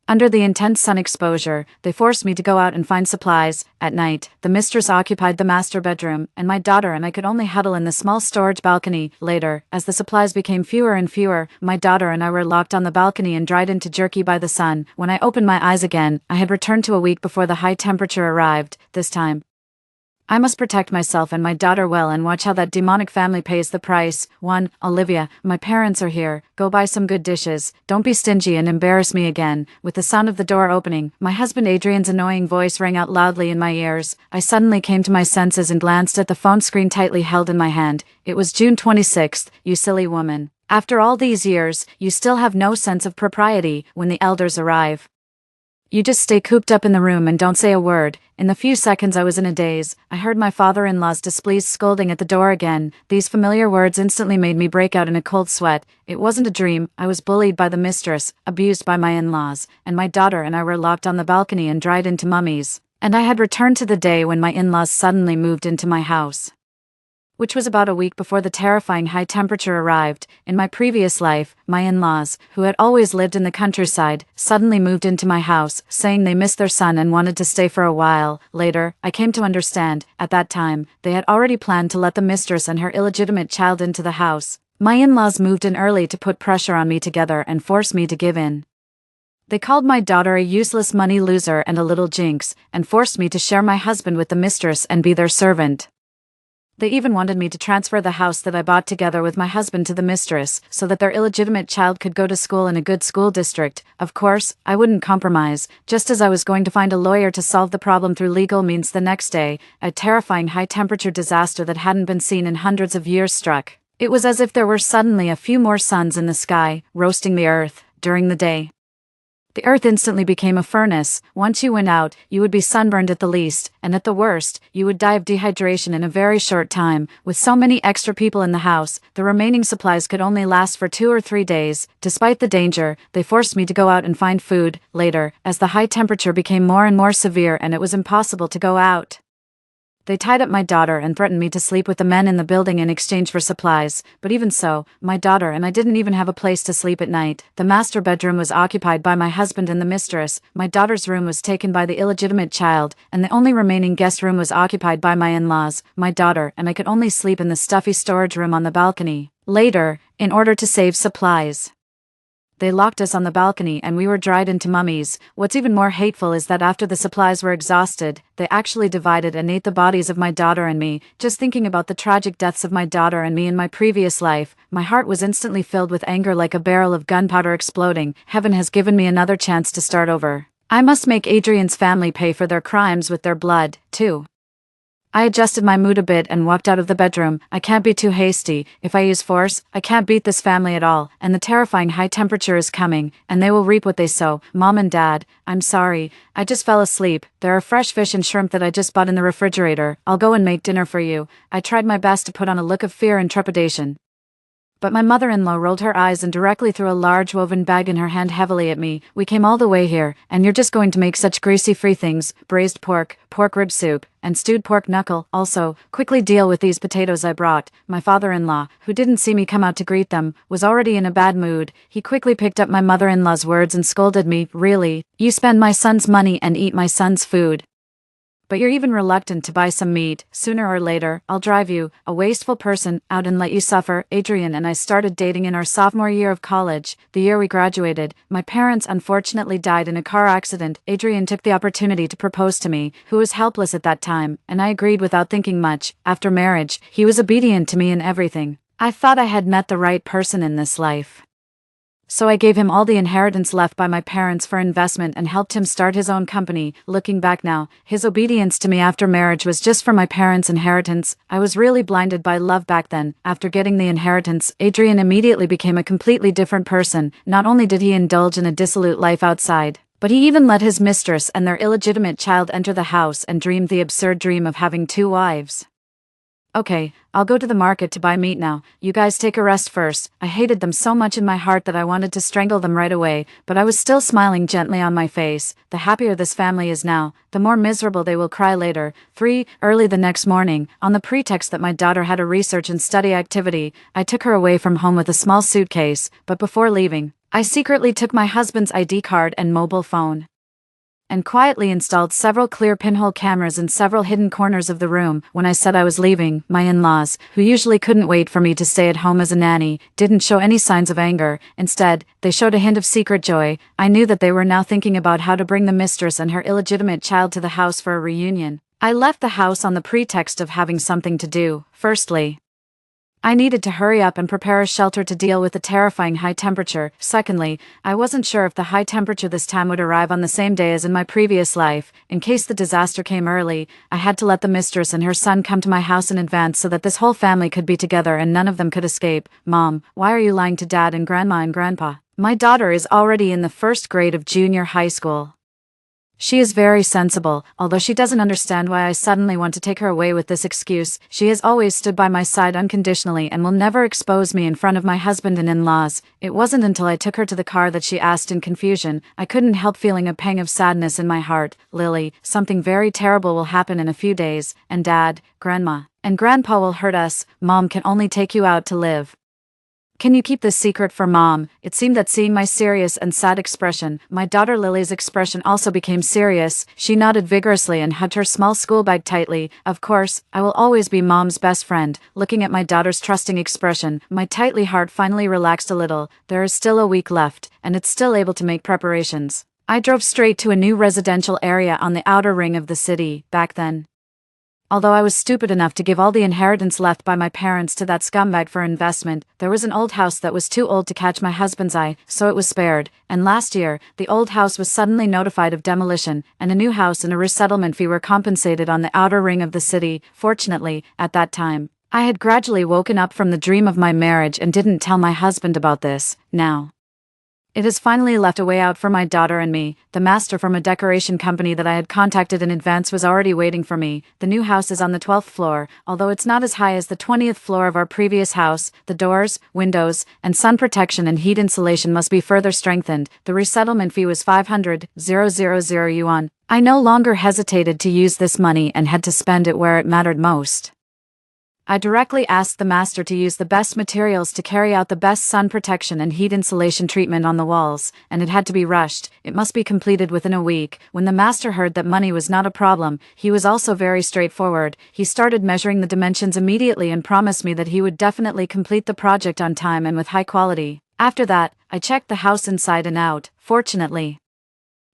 under the intense sun exposure, they forced me to go out and find supplies. At night, the mistress occupied the master bedroom, and my daughter and I could only huddle in the small storage balcony. Later, as the supplies became fewer and fewer, my daughter and I were locked on the balcony and dried into jerky by the sun. When I opened my eyes again, I had returned to a week before the high temperature arrived. This time, I must protect myself and my daughter well and watch how that demonic family pays the price. 1. Olivia, my parents are here. Go buy some good dishes. Don't be stingy and embarrass me again. With the sound of the door opening, my husband Adrian's annoying voice rang out loudly in my ears. I suddenly came to my senses and glanced at the phone screen tightly held in my hand. It was June 26th. You silly woman. After all these years, you still have no sense of propriety. When the elders arrive, you just stay cooped up in the room and don't say a word. In the few seconds I was in a daze, I heard my father-in-law's displeased scolding at the door again. These familiar words instantly made me break out in a cold sweat. It wasn't a dream. I was bullied by the mistress, abused by my in-laws, and my daughter and I were locked on the balcony and dried into mummies. And I had returned to the day when my in-laws suddenly moved into my house, which was about a week before the terrifying high temperature arrived. In my previous life, my in-laws, who had always lived in the countryside, suddenly moved into my house, saying they missed their son and wanted to stay for a while. Later, I came to understand, at that time, they had already planned to let the mistress and her illegitimate child into the house. My in-laws moved in early to put pressure on me together and force me to give in. They called my daughter a useless money loser and a little jinx, and forced me to share my husband with the mistress and be their servant. They even wanted me to transfer the house that I bought together with my husband to the mistress, so that their illegitimate child could go to school in a good school district. Of course, I wouldn't compromise. Just as I was going to find a lawyer to solve the problem through legal means the next day, a terrifying high-temperature disaster that hadn't been seen in hundreds of years struck. It was as if there were suddenly a few more suns in the sky, roasting the earth. During the day, the earth instantly became a furnace. Once you went out, you would be sunburned at the least, and at the worst, you would die of dehydration in a very short time. With so many extra people in the house, the remaining supplies could only last for 2 or 3 days. Despite the danger, they forced me to go out and find food. Later, as the high temperature became more and more severe and it was impossible to go out, they tied up my daughter and threatened me to sleep with the men in the building in exchange for supplies. But even so, my daughter and I didn't even have a place to sleep at night. The master bedroom was occupied by my husband and the mistress. My daughter's room was taken by the illegitimate child, and the only remaining guest room was occupied by my in-laws. My daughter and I could only sleep in the stuffy storage room on the balcony. Later, in order to save supplies, they locked us on the balcony and we were dried into mummies. What's even more hateful is that after the supplies were exhausted, they actually divided and ate the bodies of my daughter and me. Just thinking about the tragic deaths of my daughter and me in my previous life, my heart was instantly filled with anger like a barrel of gunpowder exploding. Heaven has given me another chance to start over. I must make Adrian's family pay for their crimes with their blood, too. I adjusted my mood a bit and walked out of the bedroom. I can't be too hasty. If I use force, I can't beat this family at all, and the terrifying high temperature is coming, and they will reap what they sow. Mom and Dad, I'm sorry. I just fell asleep. There are fresh fish and shrimp that I just bought in the refrigerator. I'll go and make dinner for you. I tried my best to put on a look of fear and trepidation, but my mother-in-law rolled her eyes and directly threw a large woven bag in her hand heavily at me. We came all the way here, and you're just going to make such greasy free things, braised pork, pork rib soup, and stewed pork knuckle. Also, quickly deal with these potatoes I brought. My father-in-law, who didn't see me come out to greet them, was already in a bad mood. He quickly picked up my mother-in-law's words and scolded me. Really? You spend my son's money and eat my son's food, but you're even reluctant to buy some meat. Sooner or later, I'll drive you, a wasteful person, out and let you suffer. Adrian and I started dating in our sophomore year of college. The year we graduated, my parents unfortunately died in a car accident. Adrian took the opportunity to propose to me, who was helpless at that time, and I agreed without thinking much. After marriage, he was obedient to me in everything. I thought I had met the right person in this life. So I gave him all the inheritance left by my parents for investment and helped him start his own company. Looking back now, his obedience to me after marriage was just for my parents' inheritance. I was really blinded by love back then. After getting the inheritance, Adrian immediately became a completely different person. Not only did he indulge in a dissolute life outside, but he even let his mistress and their illegitimate child enter the house and dreamed the absurd dream of having 2 wives. Okay, I'll go to the market to buy meat now. You guys take a rest first. I hated them so much in my heart that I wanted to strangle them right away, but I was still smiling gently on my face. The happier this family is now, the more miserable they will cry later. 3. Early the next morning, on the pretext that my daughter had a research and study activity, I took her away from home with a small suitcase, but before leaving, I secretly took my husband's ID card and mobile phone and quietly installed several clear pinhole cameras in several hidden corners of the room. When I said I was leaving, my in-laws, who usually couldn't wait for me to stay at home as a nanny, didn't show any signs of anger. Instead, they showed a hint of secret joy. I knew that they were now thinking about how to bring the mistress and her illegitimate child to the house for a reunion. I left the house on the pretext of having something to do. Firstly, I needed to hurry up and prepare a shelter to deal with the terrifying high temperature. Secondly, I wasn't sure if the high temperature this time would arrive on the same day as in my previous life. In case the disaster came early, I had to let the mistress and her son come to my house in advance so that this whole family could be together and none of them could escape. Mom, why are you lying to Dad and Grandma and Grandpa? My daughter is already in the 1st grade of junior high school. She is very sensible, although she doesn't understand why I suddenly want to take her away with this excuse. She has always stood by my side unconditionally and will never expose me in front of my husband and in-laws. It wasn't until I took her to the car that she asked in confusion. I couldn't help feeling a pang of sadness in my heart. Lily, something very terrible will happen in a few days, and Dad, Grandma, and Grandpa will hurt us. Mom can only take you out to live. Can you keep this secret for Mom? It seemed that seeing my serious and sad expression, my daughter Lily's expression also became serious. She nodded vigorously and hugged her small school bag tightly. Of course, I will always be Mom's best friend. Looking at my daughter's trusting expression, my tightly heart finally relaxed a little. There is still a week left, and it's still able to make preparations. I drove straight to a new residential area on the outer ring of the city. Back then, although I was stupid enough to give all the inheritance left by my parents to that scumbag for investment, there was an old house that was too old to catch my husband's eye, so it was spared. And last year, the old house was suddenly notified of demolition, and a new house and a resettlement fee were compensated on the outer ring of the city. Fortunately, at that time, I had gradually woken up from the dream of my marriage and didn't tell my husband about this. Now, it has finally left a way out for my daughter and me. The master from a decoration company that I had contacted in advance was already waiting for me. The new house is on the 12th floor, although it's not as high as the 20th floor of our previous house. The doors, windows, and sun protection and heat insulation must be further strengthened. The resettlement fee was 500,000 yuan. I no longer hesitated to use this money and had to spend it where it mattered most. I directly asked the master to use the best materials to carry out the best sun protection and heat insulation treatment on the walls, and it had to be rushed. It must be completed within a week. When the master heard that money was not a problem, he was also very straightforward. He started measuring the dimensions immediately and promised me that he would definitely complete the project on time and with high quality. After that, I checked the house inside and out. Fortunately,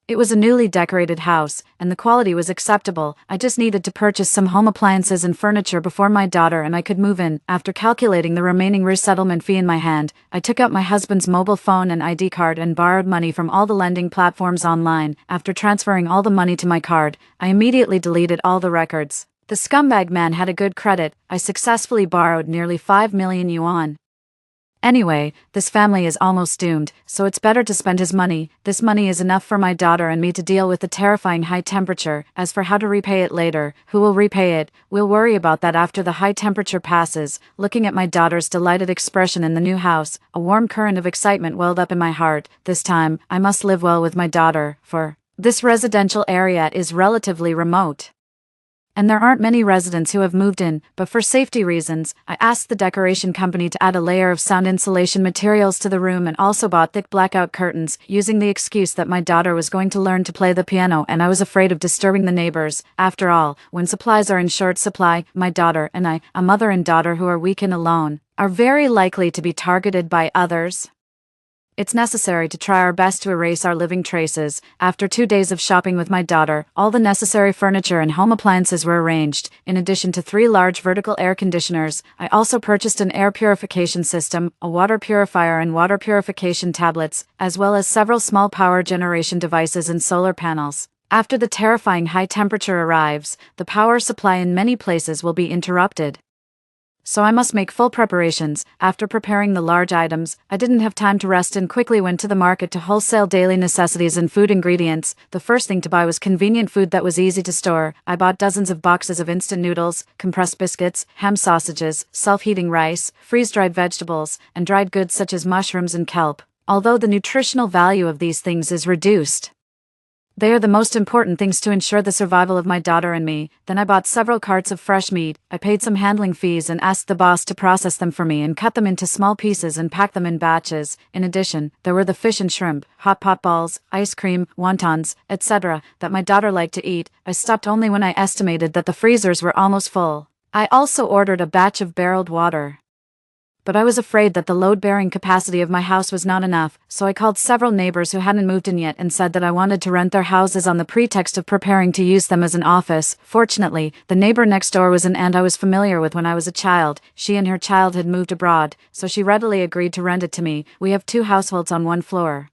it was a newly decorated house, and the quality was acceptable. I just needed to purchase some home appliances and furniture before my daughter and I could move in. After calculating the remaining resettlement fee in my hand, I took out my husband's mobile phone and ID card and borrowed money from all the lending platforms online. After transferring all the money to my card, I immediately deleted all the records. The scumbag man had a good credit. I successfully borrowed nearly 5 million yuan. Anyway, this family is almost doomed, so it's better to spend his money. This money is enough for my daughter and me to deal with the terrifying high temperature. As for how to repay it later, who will repay it, we'll worry about that after the high temperature passes. Looking at my daughter's delighted expression in the new house, a warm current of excitement welled up in my heart. This time, I must live well with my daughter, for this residential area is relatively remote, and there aren't many residents who have moved in, but for safety reasons, I asked the decoration company to add a layer of sound insulation materials to the room and also bought thick blackout curtains, using the excuse that my daughter was going to learn to play the piano and I was afraid of disturbing the neighbors. After all, when supplies are in short supply, my daughter and I, a mother and daughter who are weak and alone, are very likely to be targeted by others. It's necessary to try our best to erase our living traces. After 2 days of shopping with my daughter, all the necessary furniture and home appliances were arranged. In addition to 3 large vertical air conditioners, I also purchased an air purification system, a water purifier and water purification tablets, as well as several small power generation devices and solar panels. After the terrifying high temperature arrives, the power supply in many places will be interrupted. So I must make full preparations. After preparing the large items, I didn't have time to rest and quickly went to the market to wholesale daily necessities and food ingredients. The first thing to buy was convenient food that was easy to store. I bought dozens of boxes of instant noodles, compressed biscuits, ham sausages, self-heating rice, freeze-dried vegetables, and dried goods such as mushrooms and kelp. Although the nutritional value of these things is reduced, they are the most important things to ensure the survival of my daughter and me. Then I bought several carts of fresh meat. I paid some handling fees and asked the boss to process them for me and cut them into small pieces and pack them in batches. In addition, there were the fish and shrimp, hot pot balls, ice cream, wontons, etc. that my daughter liked to eat. I stopped only when I estimated that the freezers were almost full. I also ordered a batch of barreled water. But I was afraid that the load-bearing capacity of my house was not enough, so I called several neighbors who hadn't moved in yet and said that I wanted to rent their houses on the pretext of preparing to use them as an office. Fortunately, the neighbor next door was an aunt I was familiar with when I was a child. She and her child had moved abroad, so she readily agreed to rent it to me. We have 2 households on one floor.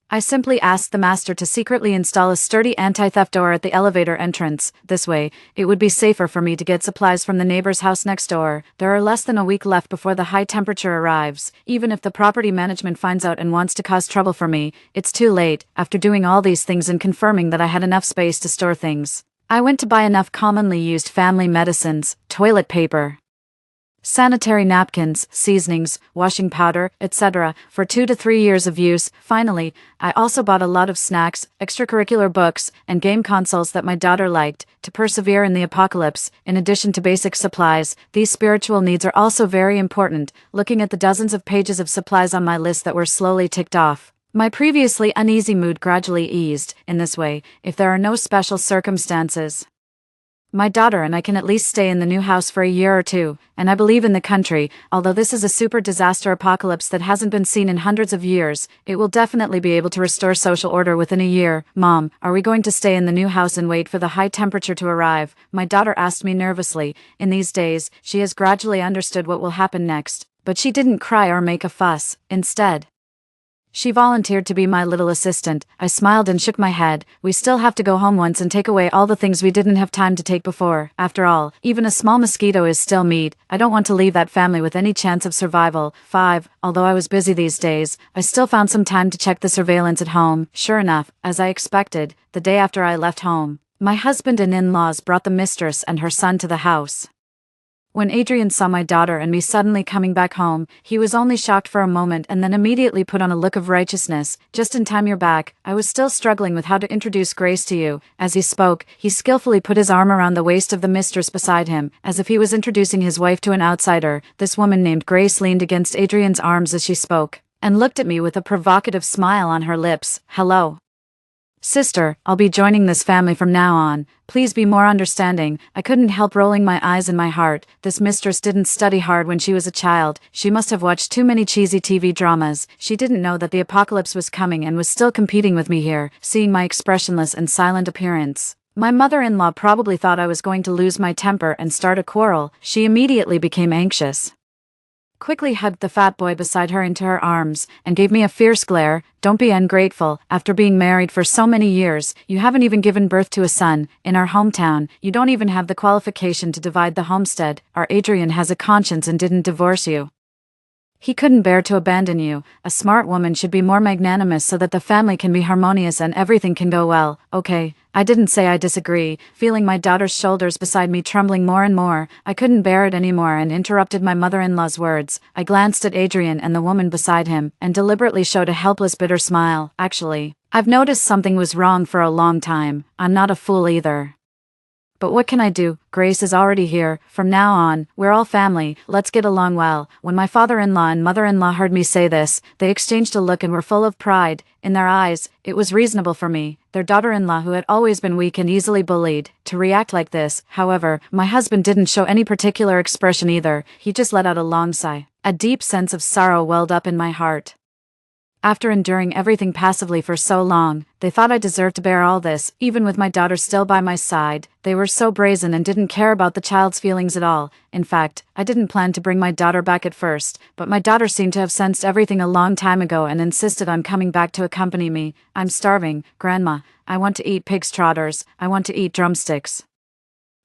I simply asked the master to secretly install a sturdy anti-theft door at the elevator entrance. This way, it would be safer for me to get supplies from the neighbor's house next door. There are less than a week left before the high temperature arrives. Even if the property management finds out and wants to cause trouble for me, it's too late. After doing all these things and confirming that I had enough space to store things, I went to buy enough commonly used family medicines, toilet paper, sanitary napkins, seasonings, washing powder, etc. for 2 to 3 years of use. Finally, I also bought a lot of snacks, extracurricular books, and game consoles that my daughter liked, to persevere in the apocalypse. In addition to basic supplies, these spiritual needs are also very important. Looking at the dozens of pages of supplies on my list that were slowly ticked off, my previously uneasy mood gradually eased. In this way, if there are no special circumstances, my daughter and I can at least stay in the new house for a year or 2, and I believe in the country. Although this is a super disaster apocalypse that hasn't been seen in hundreds of years, it will definitely be able to restore social order within a year. Mom, are we going to stay in the new house and wait for the high temperature to arrive? My daughter asked me nervously. In these days, she has gradually understood what will happen next, but she didn't cry or make a fuss. Instead, she volunteered to be my little assistant. I smiled and shook my head. We still have to go home once and take away all the things we didn't have time to take before. After all, even a small mosquito is still meat. I don't want to leave that family with any chance of survival. 5. Although I was busy these days, I still found some time to check the surveillance at home. Sure enough, as I expected, the day after I left home, my husband and in-laws brought the mistress and her son to the house. When Adrian saw my daughter and me suddenly coming back home, he was only shocked for a moment and then immediately put on a look of righteousness. Just in time you're back. I was still struggling with how to introduce Grace to you. As he spoke, he skillfully put his arm around the waist of the mistress beside him, as if he was introducing his wife to an outsider. This woman named Grace leaned against Adrian's arms as she spoke, and looked at me with a provocative smile on her lips. Hello, sister, I'll be joining this family from now on. Please be more understanding. I couldn't help rolling my eyes in my heart. This mistress didn't study hard when she was a child. She must have watched too many cheesy TV dramas. She didn't know that the apocalypse was coming and was still competing with me here. Seeing my expressionless and silent appearance, my mother-in-law probably thought I was going to lose my temper and start a quarrel. She immediately became anxious, quickly hugged the fat boy beside her into her arms, and gave me a fierce glare. Don't be ungrateful. After being married for so many years, you haven't even given birth to a son. In our hometown, you don't even have the qualification to divide the homestead. Our Adrian has a conscience and didn't divorce you. He couldn't bear to abandon you. A smart woman should be more magnanimous so that the family can be harmonious and everything can go well. Okay, I didn't say I disagree. Feeling my daughter's shoulders beside me trembling more and more, I couldn't bear it anymore and interrupted my mother-in-law's words. I glanced at Adrian and the woman beside him, and deliberately showed a helpless bitter smile. Actually, I've noticed something was wrong for a long time. I'm not a fool either. But what can I do? Grace is already here. From now on, we're all family. Let's get along well. When my father-in-law and mother-in-law heard me say this, they exchanged a look and were full of pride. In their eyes, it was reasonable for me, their daughter-in-law who had always been weak and easily bullied, to react like this. However, my husband didn't show any particular expression either. He just let out a long sigh. A deep sense of sorrow welled up in my heart. After enduring everything passively for so long, they thought I deserved to bear all this, even with my daughter still by my side. They were so brazen and didn't care about the child's feelings at all. In fact, I didn't plan to bring my daughter back at first, but my daughter seemed to have sensed everything a long time ago and insisted on coming back to accompany me. "I'm starving, Grandma. I want to eat pig's trotters. I want to eat drumsticks."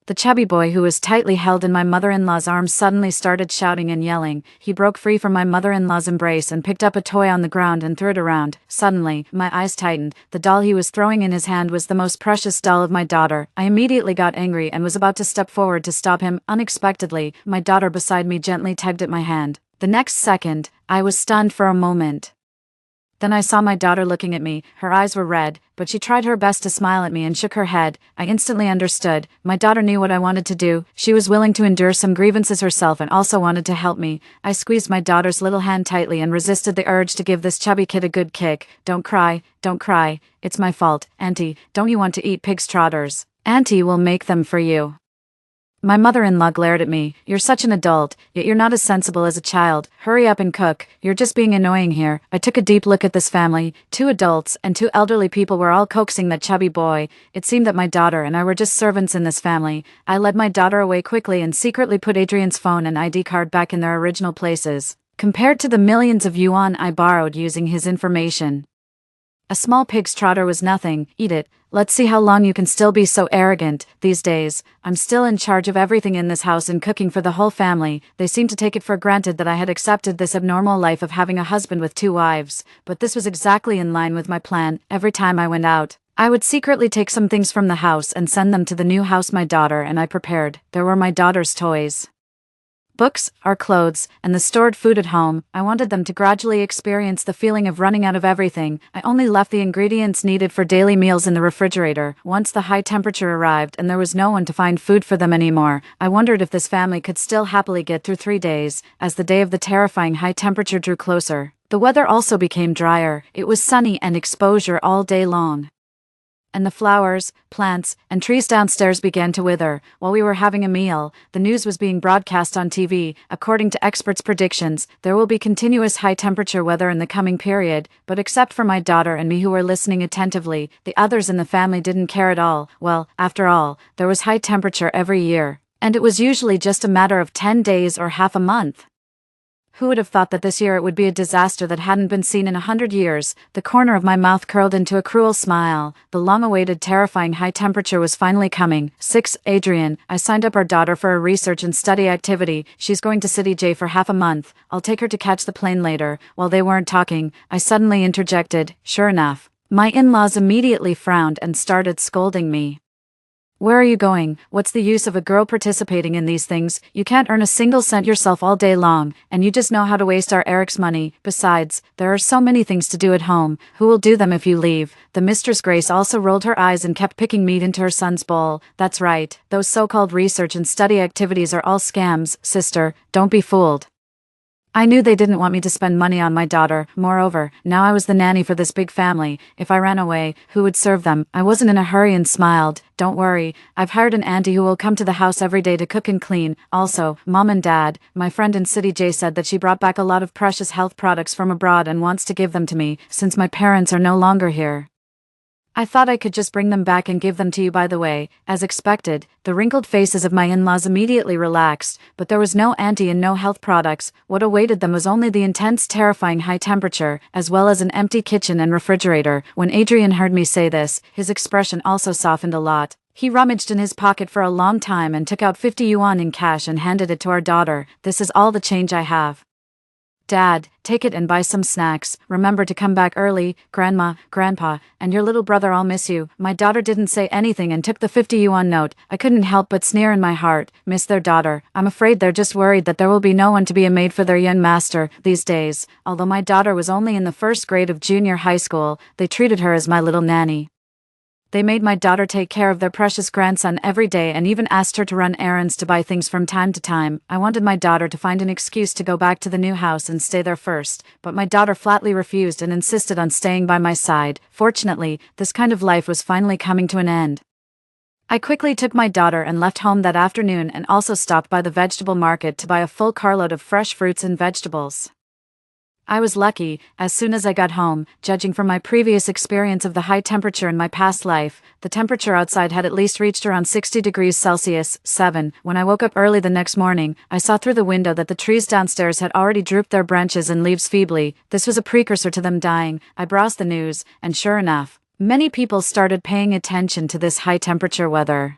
The chubby boy who was tightly held in my mother-in-law's arms suddenly started shouting and yelling. He broke free from my mother-in-law's embrace and picked up a toy on the ground and threw it around. Suddenly, my eyes tightened. The doll he was throwing in his hand was the most precious doll of my daughter. I immediately got angry and was about to step forward to stop him. Unexpectedly, my daughter beside me gently tugged at my hand. The next second, I was stunned for a moment. Then I saw my daughter looking at me. Her eyes were red, but she tried her best to smile at me and shook her head. I instantly understood. My daughter knew what I wanted to do. She was willing to endure some grievances herself and also wanted to help me. I squeezed my daughter's little hand tightly and resisted the urge to give this chubby kid a good kick. "Don't cry, don't cry. It's my fault. Auntie, don't you want to eat pig's trotters? Auntie will make them for you." My mother-in-law glared at me. "You're such an adult, yet you're not as sensible as a child. Hurry up and cook. You're just being annoying here." I took a deep look at this family. 2 adults and 2 elderly people were all coaxing that chubby boy. It seemed that my daughter and I were just servants in this family. I led my daughter away quickly and secretly put Adrian's phone and ID card back in their original places. Compared to the millions of yuan I borrowed using his information, a small pig's trotter was nothing. "Eat it. Let's see how long you can still be so arrogant." These days, I'm still in charge of everything in this house and cooking for the whole family. They seemed to take it for granted that I had accepted this abnormal life of having a husband with 2 wives. But this was exactly in line with my plan. Every time I went out, I would secretly take some things from the house and send them to the new house my daughter and I prepared. There were my daughter's toys, books, our clothes, and the stored food at home. I wanted them to gradually experience the feeling of running out of everything. I only left the ingredients needed for daily meals in the refrigerator. Once the high temperature arrived and there was no one to find food for them anymore, I wondered if this family could still happily get through 3 days. As the day of the terrifying high temperature drew closer, the weather also became drier. It was sunny and exposure all day long, and the flowers, plants, and trees downstairs began to wither. While we were having a meal, the news was being broadcast on TV. According to experts' predictions, there will be continuous high-temperature weather in the coming period, but except for my daughter and me who were listening attentively, the others in the family didn't care at all. Well, after all, there was high temperature every year, and it was usually just a matter of 10 days or half a month. Who would have thought that this year it would be a disaster that hadn't been seen in 100 years? The corner of my mouth curled into a cruel smile. The long-awaited terrifying high temperature was finally coming. 6. Adrian, I signed up our daughter for a research and study activity. She's going to City J for half a month. I'll take her to catch the plane later. While they weren't talking, I suddenly interjected. Sure enough, my in-laws immediately frowned and started scolding me. "Where are you going? What's the use of a girl participating in these things? You can't earn a single cent yourself all day long, and you just know how to waste our Eric's money. Besides, there are so many things to do at home. Who will do them if you leave?" The Mistress Grace also rolled her eyes and kept picking meat into her son's bowl. "That's right. Those so-called research and study activities are all scams, sister. Don't be fooled." I knew they didn't want me to spend money on my daughter. Moreover, now I was the nanny for this big family. If I ran away, who would serve them? I wasn't in a hurry and smiled. "Don't worry, I've hired an auntie who will come to the house every day to cook and clean. Also, Mom and Dad, my friend in City J said that she brought back a lot of precious health products from abroad and wants to give them to me, since my parents are no longer here. I thought I could just bring them back and give them to you." By the way, as expected, the wrinkled faces of my in-laws immediately relaxed, but there was no auntie and no health products. What awaited them was only the intense, terrifying high temperature, as well as an empty kitchen and refrigerator. When Adrian heard me say this, his expression also softened a lot. He rummaged in his pocket for a long time and took out 50 yuan in cash and handed it to our daughter. "This is all the change I have. Dad, take it and buy some snacks. Remember to come back early. Grandma, Grandpa, and your little brother all miss you." My daughter didn't say anything and took the 50 yuan note. I couldn't help but sneer in my heart. Miss their daughter. I'm afraid they're just worried that there will be no one to be a maid for their young master these days. Although my daughter was only in the 1st grade of junior high school, they treated her as my little nanny. They made my daughter take care of their precious grandson every day and even asked her to run errands to buy things from time to time. I wanted my daughter to find an excuse to go back to the new house and stay there first, but my daughter flatly refused and insisted on staying by my side. Fortunately, this kind of life was finally coming to an end. I quickly took my daughter and left home that afternoon and also stopped by the vegetable market to buy a full carload of fresh fruits and vegetables. I was lucky. As soon as I got home, judging from my previous experience of the high temperature in my past life, the temperature outside had at least reached around 60 degrees Celsius. 7. When I woke up early the next morning, I saw through the window that the trees downstairs had already drooped their branches and leaves feebly. This was a precursor to them dying. I browsed the news, and sure enough, many people started paying attention to this high temperature weather.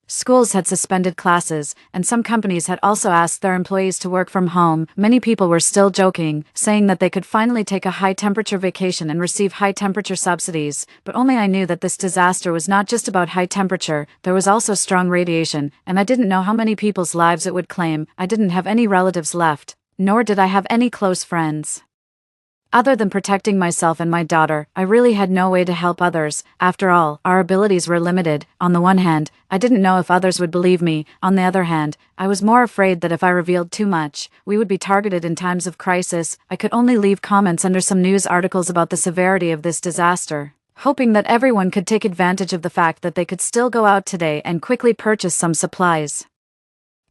Schools had suspended classes, and some companies had also asked their employees to work from home. Many people were still joking, saying that they could finally take a high-temperature vacation and receive high-temperature subsidies, but only I knew that this disaster was not just about high temperature, there was also strong radiation, and I didn't know how many people's lives it would claim. I didn't have any relatives left, nor did I have any close friends. Other than protecting myself and my daughter, I really had no way to help others. After all, our abilities were limited. On the one hand, I didn't know if others would believe me. On the other hand, I was more afraid that if I revealed too much, we would be targeted in times of crisis. I could only leave comments under some news articles about the severity of this disaster, hoping that everyone could take advantage of the fact that they could still go out today and quickly purchase some supplies.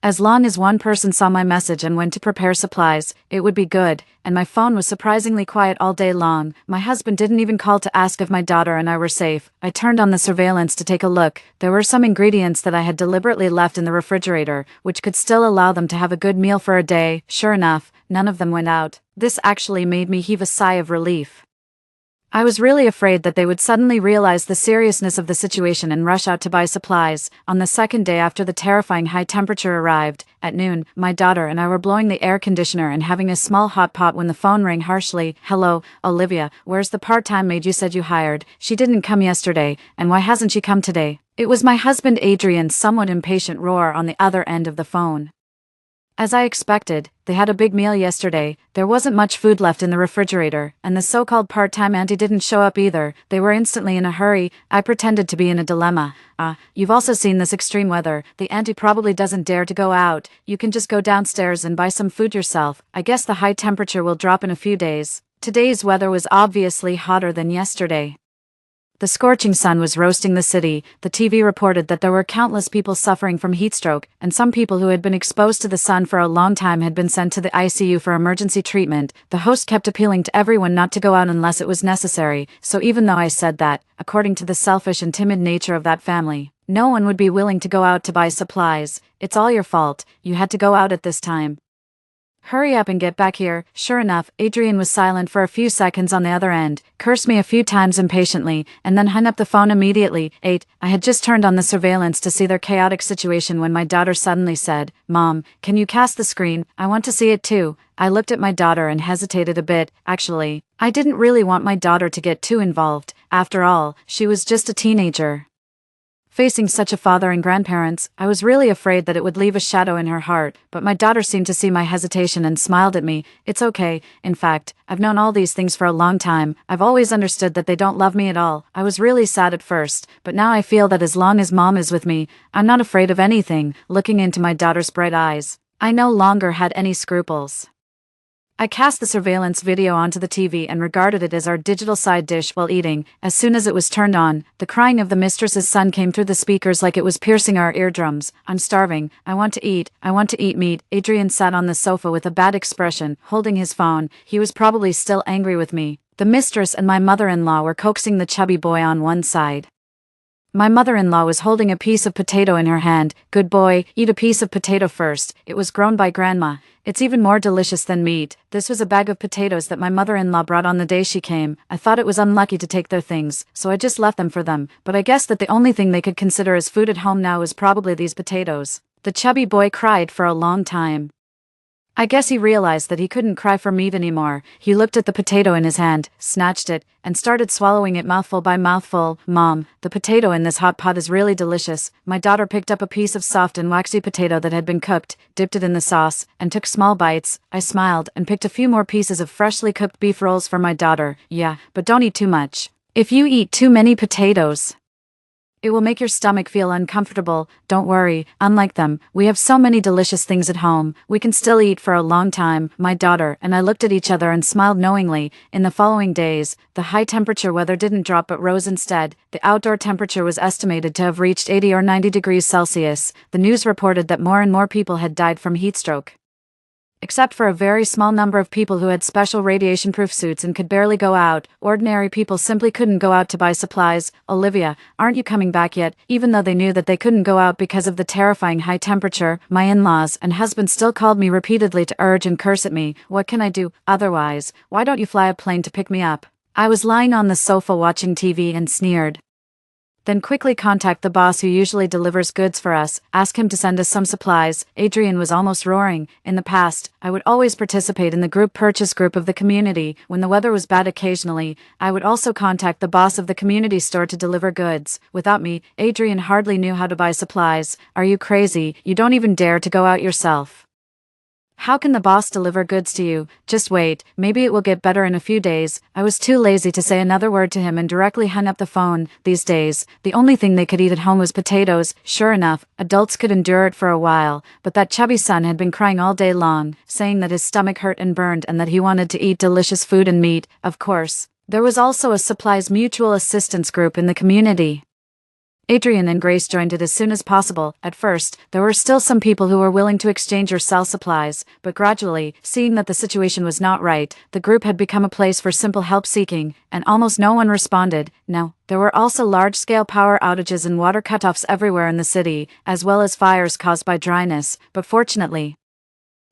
As long as one person saw my message and went to prepare supplies, it would be good, and my phone was surprisingly quiet all day long. My husband didn't even call to ask if my daughter and I were safe. I turned on the surveillance to take a look. There were some ingredients that I had deliberately left in the refrigerator, which could still allow them to have a good meal for a day. Sure enough, none of them went out. This actually made me heave a sigh of relief. I was really afraid that they would suddenly realize the seriousness of the situation and rush out to buy supplies. On the second day after the terrifying high temperature arrived, at noon, my daughter and I were blowing the air conditioner and having a small hot pot when the phone rang harshly. "Hello, Olivia, where's the part-time maid you said you hired? She didn't come yesterday, and why hasn't she come today?" It was my husband Adrian's somewhat impatient roar on the other end of the phone. As I expected, they had a big meal yesterday. There wasn't much food left in the refrigerator, and the so-called part-time auntie didn't show up either. They were instantly in a hurry. I pretended to be in a dilemma. You've also seen this extreme weather. The auntie probably doesn't dare to go out. You can just go downstairs and buy some food yourself. I guess the high temperature will drop in a few days. Today's weather was obviously hotter than yesterday. The scorching sun was roasting the city. The TV reported that there were countless people suffering from heatstroke, and some people who had been exposed to the sun for a long time had been sent to the ICU for emergency treatment. The host kept appealing to everyone not to go out unless it was necessary, so even though I said that, according to the selfish and timid nature of that family, no one would be willing to go out to buy supplies. "It's all your fault. You had to go out at this time. Hurry up and get back here." Sure enough, Adrian was silent for a few seconds on the other end, cursed me a few times impatiently, and then hung up the phone immediately. 8. I had just turned on the surveillance to see their chaotic situation when my daughter suddenly said, "Mom, can you cast the screen? I want to see it too." I looked at my daughter and hesitated a bit. Actually, I didn't really want my daughter to get too involved. After all, she was just a teenager. Facing such a father and grandparents, I was really afraid that it would leave a shadow in her heart, but my daughter seemed to see my hesitation and smiled at me. "It's okay. In fact, I've known all these things for a long time. I've always understood that they don't love me at all." I was really sad at first, but now I feel that as long as Mom is with me, I'm not afraid of anything. Looking into my daughter's bright eyes, I no longer had any scruples. I cast the surveillance video onto the TV and regarded it as our digital side dish while eating. As soon as it was turned on, the crying of the mistress's son came through the speakers like it was piercing our eardrums. "I'm starving. I want to eat. I want to eat meat." Adrian sat on the sofa with a bad expression, holding his phone. He was probably still angry with me. The mistress and my mother-in-law were coaxing the chubby boy on one side. My mother-in-law was holding a piece of potato in her hand. "Good boy, eat a piece of potato first. It was grown by Grandma. It's even more delicious than meat." This was a bag of potatoes that my mother-in-law brought on the day she came. I thought it was unlucky to take their things, so I just left them for them, but I guess that the only thing they could consider as food at home now was probably these potatoes. The chubby boy cried for a long time. I guess he realized that he couldn't cry for meat anymore. He looked at the potato in his hand, snatched it, and started swallowing it mouthful by mouthful. "Mom, the potato in this hot pot is really delicious." My daughter picked up a piece of soft and waxy potato that had been cooked, dipped it in the sauce, and took small bites. I smiled and picked a few more pieces of freshly cooked beef rolls for my daughter. "Yeah, but don't eat too much. If you eat too many potatoes, it will make your stomach feel uncomfortable." "Don't worry, unlike them, we have so many delicious things at home. We can still eat for a long time." My daughter and I looked at each other and smiled knowingly. In the following days, the high temperature weather didn't drop but rose instead. The outdoor temperature was estimated to have reached 80 or 90 degrees Celsius. The news reported that more and more people had died from heatstroke. Except for a very small number of people who had special radiation-proof suits and could barely go out, ordinary people simply couldn't go out to buy supplies. Olivia, aren't you coming back yet? Even though they knew that they couldn't go out because of the terrifying high temperature, my in-laws and husband still called me repeatedly to urge and curse at me. What can I do otherwise? Why don't you fly a plane to pick me up? I was lying on the sofa watching TV and sneered. Then quickly contact the boss who usually delivers goods for us, ask him to send us some supplies. Adrian was almost roaring. In the past, I would always participate in the group purchase group of the community. When the weather was bad occasionally, I would also contact the boss of the community store to deliver goods. Without me, Adrian hardly knew how to buy supplies. Are you crazy? You don't even dare to go out yourself. How can the boss deliver goods to you? Just wait, maybe it will get better in a few days. I was too lazy to say another word to him and directly hung up the phone. These days, the only thing they could eat at home was potatoes. Sure enough, adults could endure it for a while, but that chubby son had been crying all day long, saying that his stomach hurt and burned and that he wanted to eat delicious food and meat. Of course, there was also a supplies mutual assistance group in the community. Adrian and Grace joined it as soon as possible. At first, there were still some people who were willing to exchange or sell supplies, but gradually, seeing that the situation was not right, the group had become a place for simple help-seeking, and almost no one responded. Now, there were also large-scale power outages and water cutoffs everywhere in the city, as well as fires caused by dryness, but fortunately,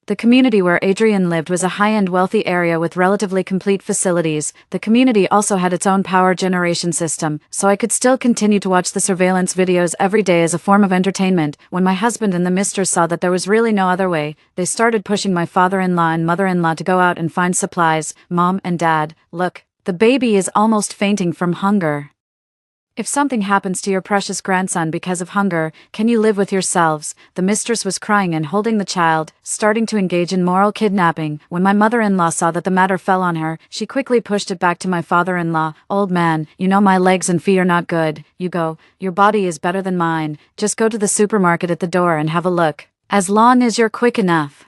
the community where Adrian lived was a high-end wealthy area with relatively complete facilities. The community also had its own power generation system, so I could still continue to watch the surveillance videos every day as a form of entertainment. When my husband and the mistress saw that there was really no other way, they started pushing my father-in-law and mother-in-law to go out and find supplies. Mom and Dad, look, the baby is almost fainting from hunger. If something happens to your precious grandson because of hunger, can you live with yourselves? The mistress was crying and holding the child, starting to engage in moral kidnapping. When my mother-in-law saw that the matter fell on her, she quickly pushed it back to my father-in-law. Old man, you know my legs and feet are not good. You go. Your body is better than mine. Just go to the supermarket at the door and have a look. As long as you're quick enough.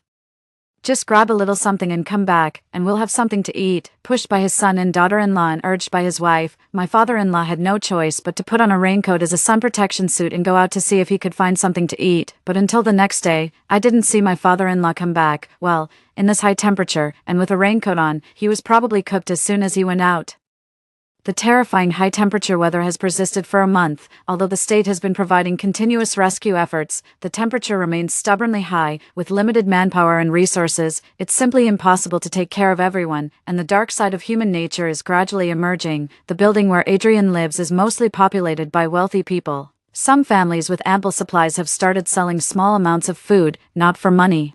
Just grab a little something and come back, and we'll have something to eat. Pushed by his son and daughter-in-law and urged by his wife, my father-in-law had no choice but to put on a raincoat as a sun protection suit and go out to see if he could find something to eat. But until the next day, I didn't see my father-in-law come back. Well, in this high temperature, and with a raincoat on, he was probably cooked as soon as he went out. The terrifying high-temperature weather has persisted for a month. Although the state has been providing continuous rescue efforts, the temperature remains stubbornly high. With limited manpower and resources, it's simply impossible to take care of everyone, and the dark side of human nature is gradually emerging. The building where Adrian lives is mostly populated by wealthy people. Some families with ample supplies have started selling small amounts of food, not for money,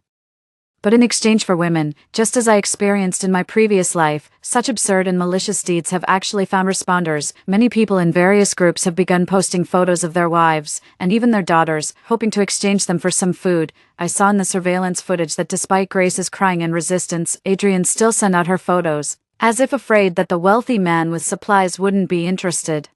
but in exchange for women. Just as I experienced in my previous life, such absurd and malicious deeds have actually found responders. Many people in various groups have begun posting photos of their wives, and even their daughters, hoping to exchange them for some food. I saw in the surveillance footage that despite Grace's crying and resistance, Adrian still sent out her photos, as if afraid that the wealthy man with supplies wouldn't be interested.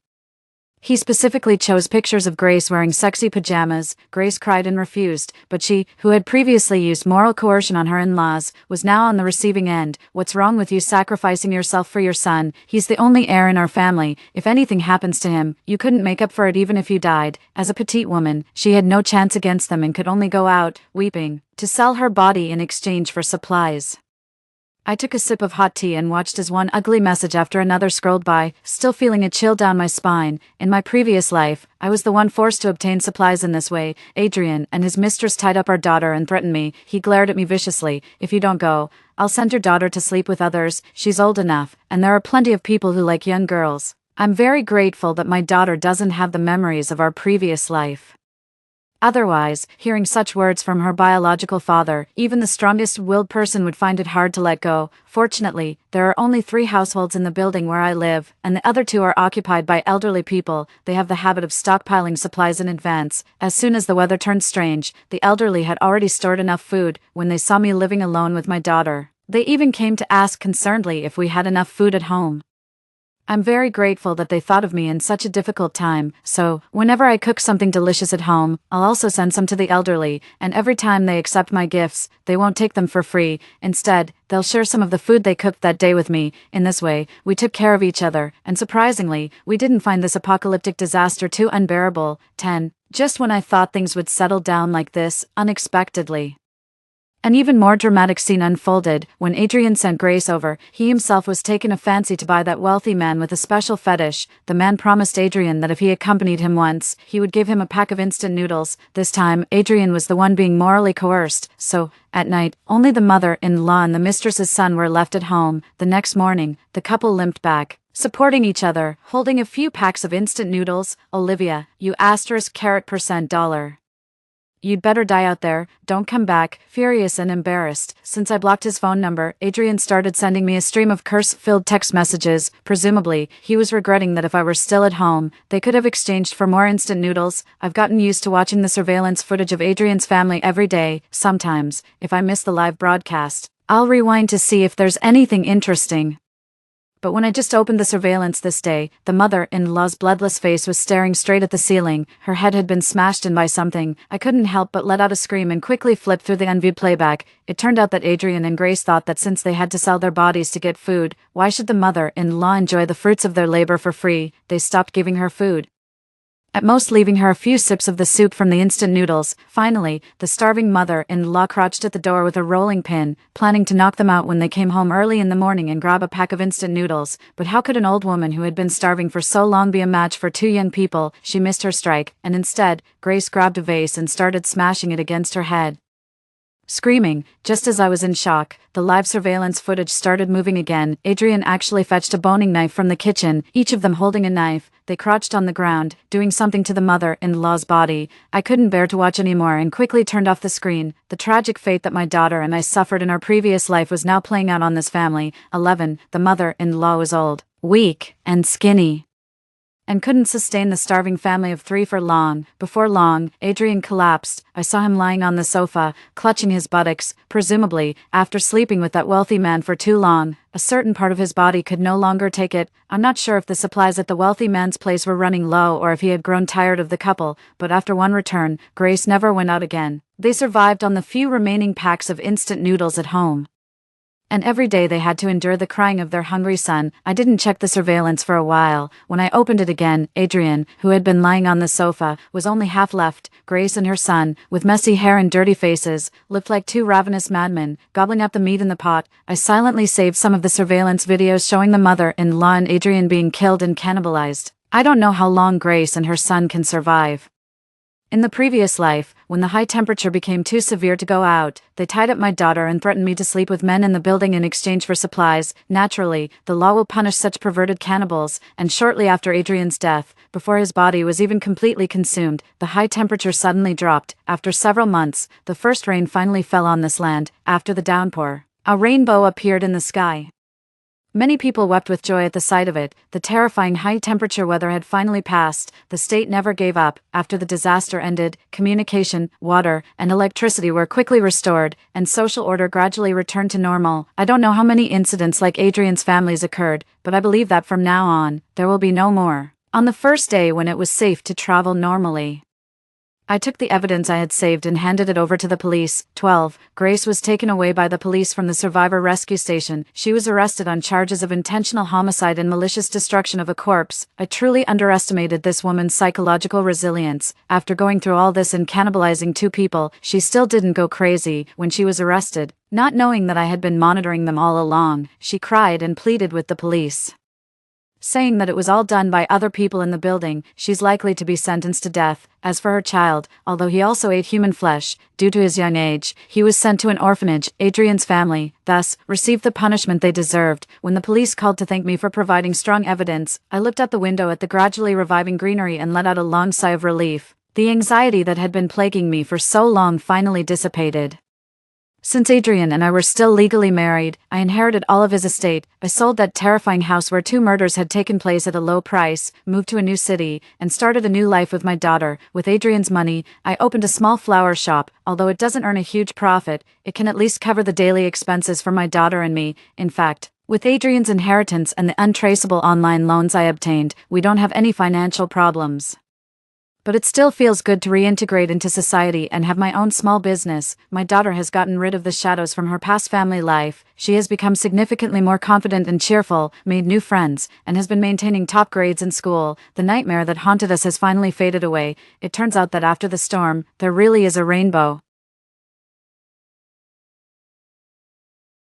He specifically chose pictures of Grace wearing sexy pajamas. Grace cried and refused, but she, who had previously used moral coercion on her in-laws, was now on the receiving end. What's wrong with you sacrificing yourself for your son? He's the only heir in our family. If anything happens to him, you couldn't make up for it even if you died. As a petite woman, she had no chance against them and could only go out, weeping, to sell her body in exchange for supplies. I took a sip of hot tea and watched as one ugly message after another scrolled by, still feeling a chill down my spine. In my previous life, I was the one forced to obtain supplies in this way. Adrian and his mistress tied up our daughter and threatened me. He glared at me viciously. If you don't go, I'll send your daughter to sleep with others. She's old enough, and there are plenty of people who like young girls. I'm very grateful that my daughter doesn't have the memories of our previous life. Otherwise, hearing such words from her biological father, even the strongest-willed person would find it hard to let go. Fortunately, there are only 3 households in the building where I live, and the other 2 are occupied by elderly people. They have the habit of stockpiling supplies in advance. As soon as the weather turned strange, the elderly had already stored enough food. When they saw me living alone with my daughter, they even came to ask concernedly if we had enough food at home. I'm very grateful that they thought of me in such a difficult time, so, whenever I cook something delicious at home, I'll also send some to the elderly, and every time they accept my gifts, they won't take them for free. Instead, they'll share some of the food they cooked that day with me. In this way, we took care of each other, and surprisingly, we didn't find this apocalyptic disaster too unbearable. 10. Just when I thought things would settle down like this, unexpectedly, An even more dramatic scene unfolded when Adrian sent Grace over. He himself was taking a fancy to buy that wealthy man with a special fetish. The man promised Adrian that if he accompanied him once, he would give him a pack of instant noodles. This time, Adrian was the one being morally coerced, so, at night, only the mother-in-law and the mistress's son were left at home. The next morning, the couple limped back, supporting each other, holding a few packs of instant noodles. Olivia, you $. You'd better die out there, don't come back. Furious and embarrassed, since I blocked his phone number, Adrian started sending me a stream of curse-filled text messages. Presumably, he was regretting that if I were still at home, they could have exchanged for more instant noodles. I've gotten used to watching the surveillance footage of Adrian's family every day. Sometimes, if I miss the live broadcast, I'll rewind to see if there's anything interesting. But when I just opened the surveillance this day, the mother-in-law's bloodless face was staring straight at the ceiling. Her head had been smashed in by something. I couldn't help but let out a scream and quickly flipped through the unviewed playback. It turned out that Adrian and Grace thought that since they had to sell their bodies to get food, why should the mother-in-law enjoy the fruits of their labor for free? They stopped giving her food, at most leaving her a few sips of the soup from the instant noodles. Finally, the starving mother-in-law crouched at the door with a rolling pin, planning to knock them out when they came home early in the morning and grab a pack of instant noodles. But how could an old woman who had been starving for so long be a match for two young people? She missed her strike, and instead, Grace grabbed a vase and started smashing it against her head. Screaming, just as I was in shock, the live surveillance footage started moving again. Adrian actually fetched a boning knife from the kitchen, each of them holding a knife. They crouched on the ground, doing something to the mother-in-law's body. I couldn't bear to watch anymore and quickly turned off the screen. The tragic fate that my daughter and I suffered in our previous life was now playing out on this family. 11. The mother-in-law was old, weak, and skinny, and couldn't sustain the starving family of three for long. Before long, Adrian collapsed. I saw him lying on the sofa, clutching his buttocks, presumably, after sleeping with that wealthy man for too long. A certain part of his body could no longer take it. I'm not sure if the supplies at the wealthy man's place were running low or if he had grown tired of the couple, but after one return, Grace never went out again. They survived on the few remaining packs of instant noodles at home, and every day they had to endure the crying of their hungry son. I didn't check the surveillance for a while. When I opened it again, Adrian, who had been lying on the sofa, was only half left. Grace and her son, with messy hair and dirty faces, looked like two ravenous madmen, gobbling up the meat in the pot. I silently saved some of the surveillance videos showing the mother-in-law and Adrian being killed and cannibalized. I don't know how long Grace and her son can survive. In the previous life, when the high temperature became too severe to go out, they tied up my daughter and threatened me to sleep with men in the building in exchange for supplies. Naturally, the law will punish such perverted cannibals, and shortly after Adrian's death, before his body was even completely consumed, the high temperature suddenly dropped. After several months, the first rain finally fell on this land. After the downpour, a rainbow appeared in the sky. Many people wept with joy at the sight of it. The terrifying high-temperature weather had finally passed. The state never gave up. After the disaster ended, communication, water, and electricity were quickly restored, and social order gradually returned to normal. I don't know how many incidents like Adrian's family's occurred, but I believe that from now on, there will be no more. On the first day when it was safe to travel normally, I took the evidence I had saved and handed it over to the police. 12. Grace was taken away by the police from the survivor rescue station. She was arrested on charges of intentional homicide and malicious destruction of a corpse. I truly underestimated this woman's psychological resilience. After going through all this and cannibalizing two people, she still didn't go crazy. When she was arrested, not knowing that I had been monitoring them all along, she cried and pleaded with the police, saying that it was all done by other people in the building. She's likely to be sentenced to death. As for her child, although he also ate human flesh, due to his young age, he was sent to an orphanage. Adrian's family, thus, received the punishment they deserved. When the police called to thank me for providing strong evidence, I looked out the window at the gradually reviving greenery and let out a long sigh of relief. The anxiety that had been plaguing me for so long finally dissipated. Since Adrian and I were still legally married, I inherited all of his estate. I sold that terrifying house where 2 murders had taken place at a low price, moved to a new city, and started a new life with my daughter. With Adrian's money, I opened a small flower shop. Although it doesn't earn a huge profit, it can at least cover the daily expenses for my daughter and me. In fact, with Adrian's inheritance and the untraceable online loans I obtained, we don't have any financial problems. But it still feels good to reintegrate into society and have my own small business. My daughter has gotten rid of the shadows from her past family life. She has become significantly more confident and cheerful, made new friends, and has been maintaining top grades in school. The nightmare that haunted us has finally faded away. It turns out that after the storm, there really is a rainbow.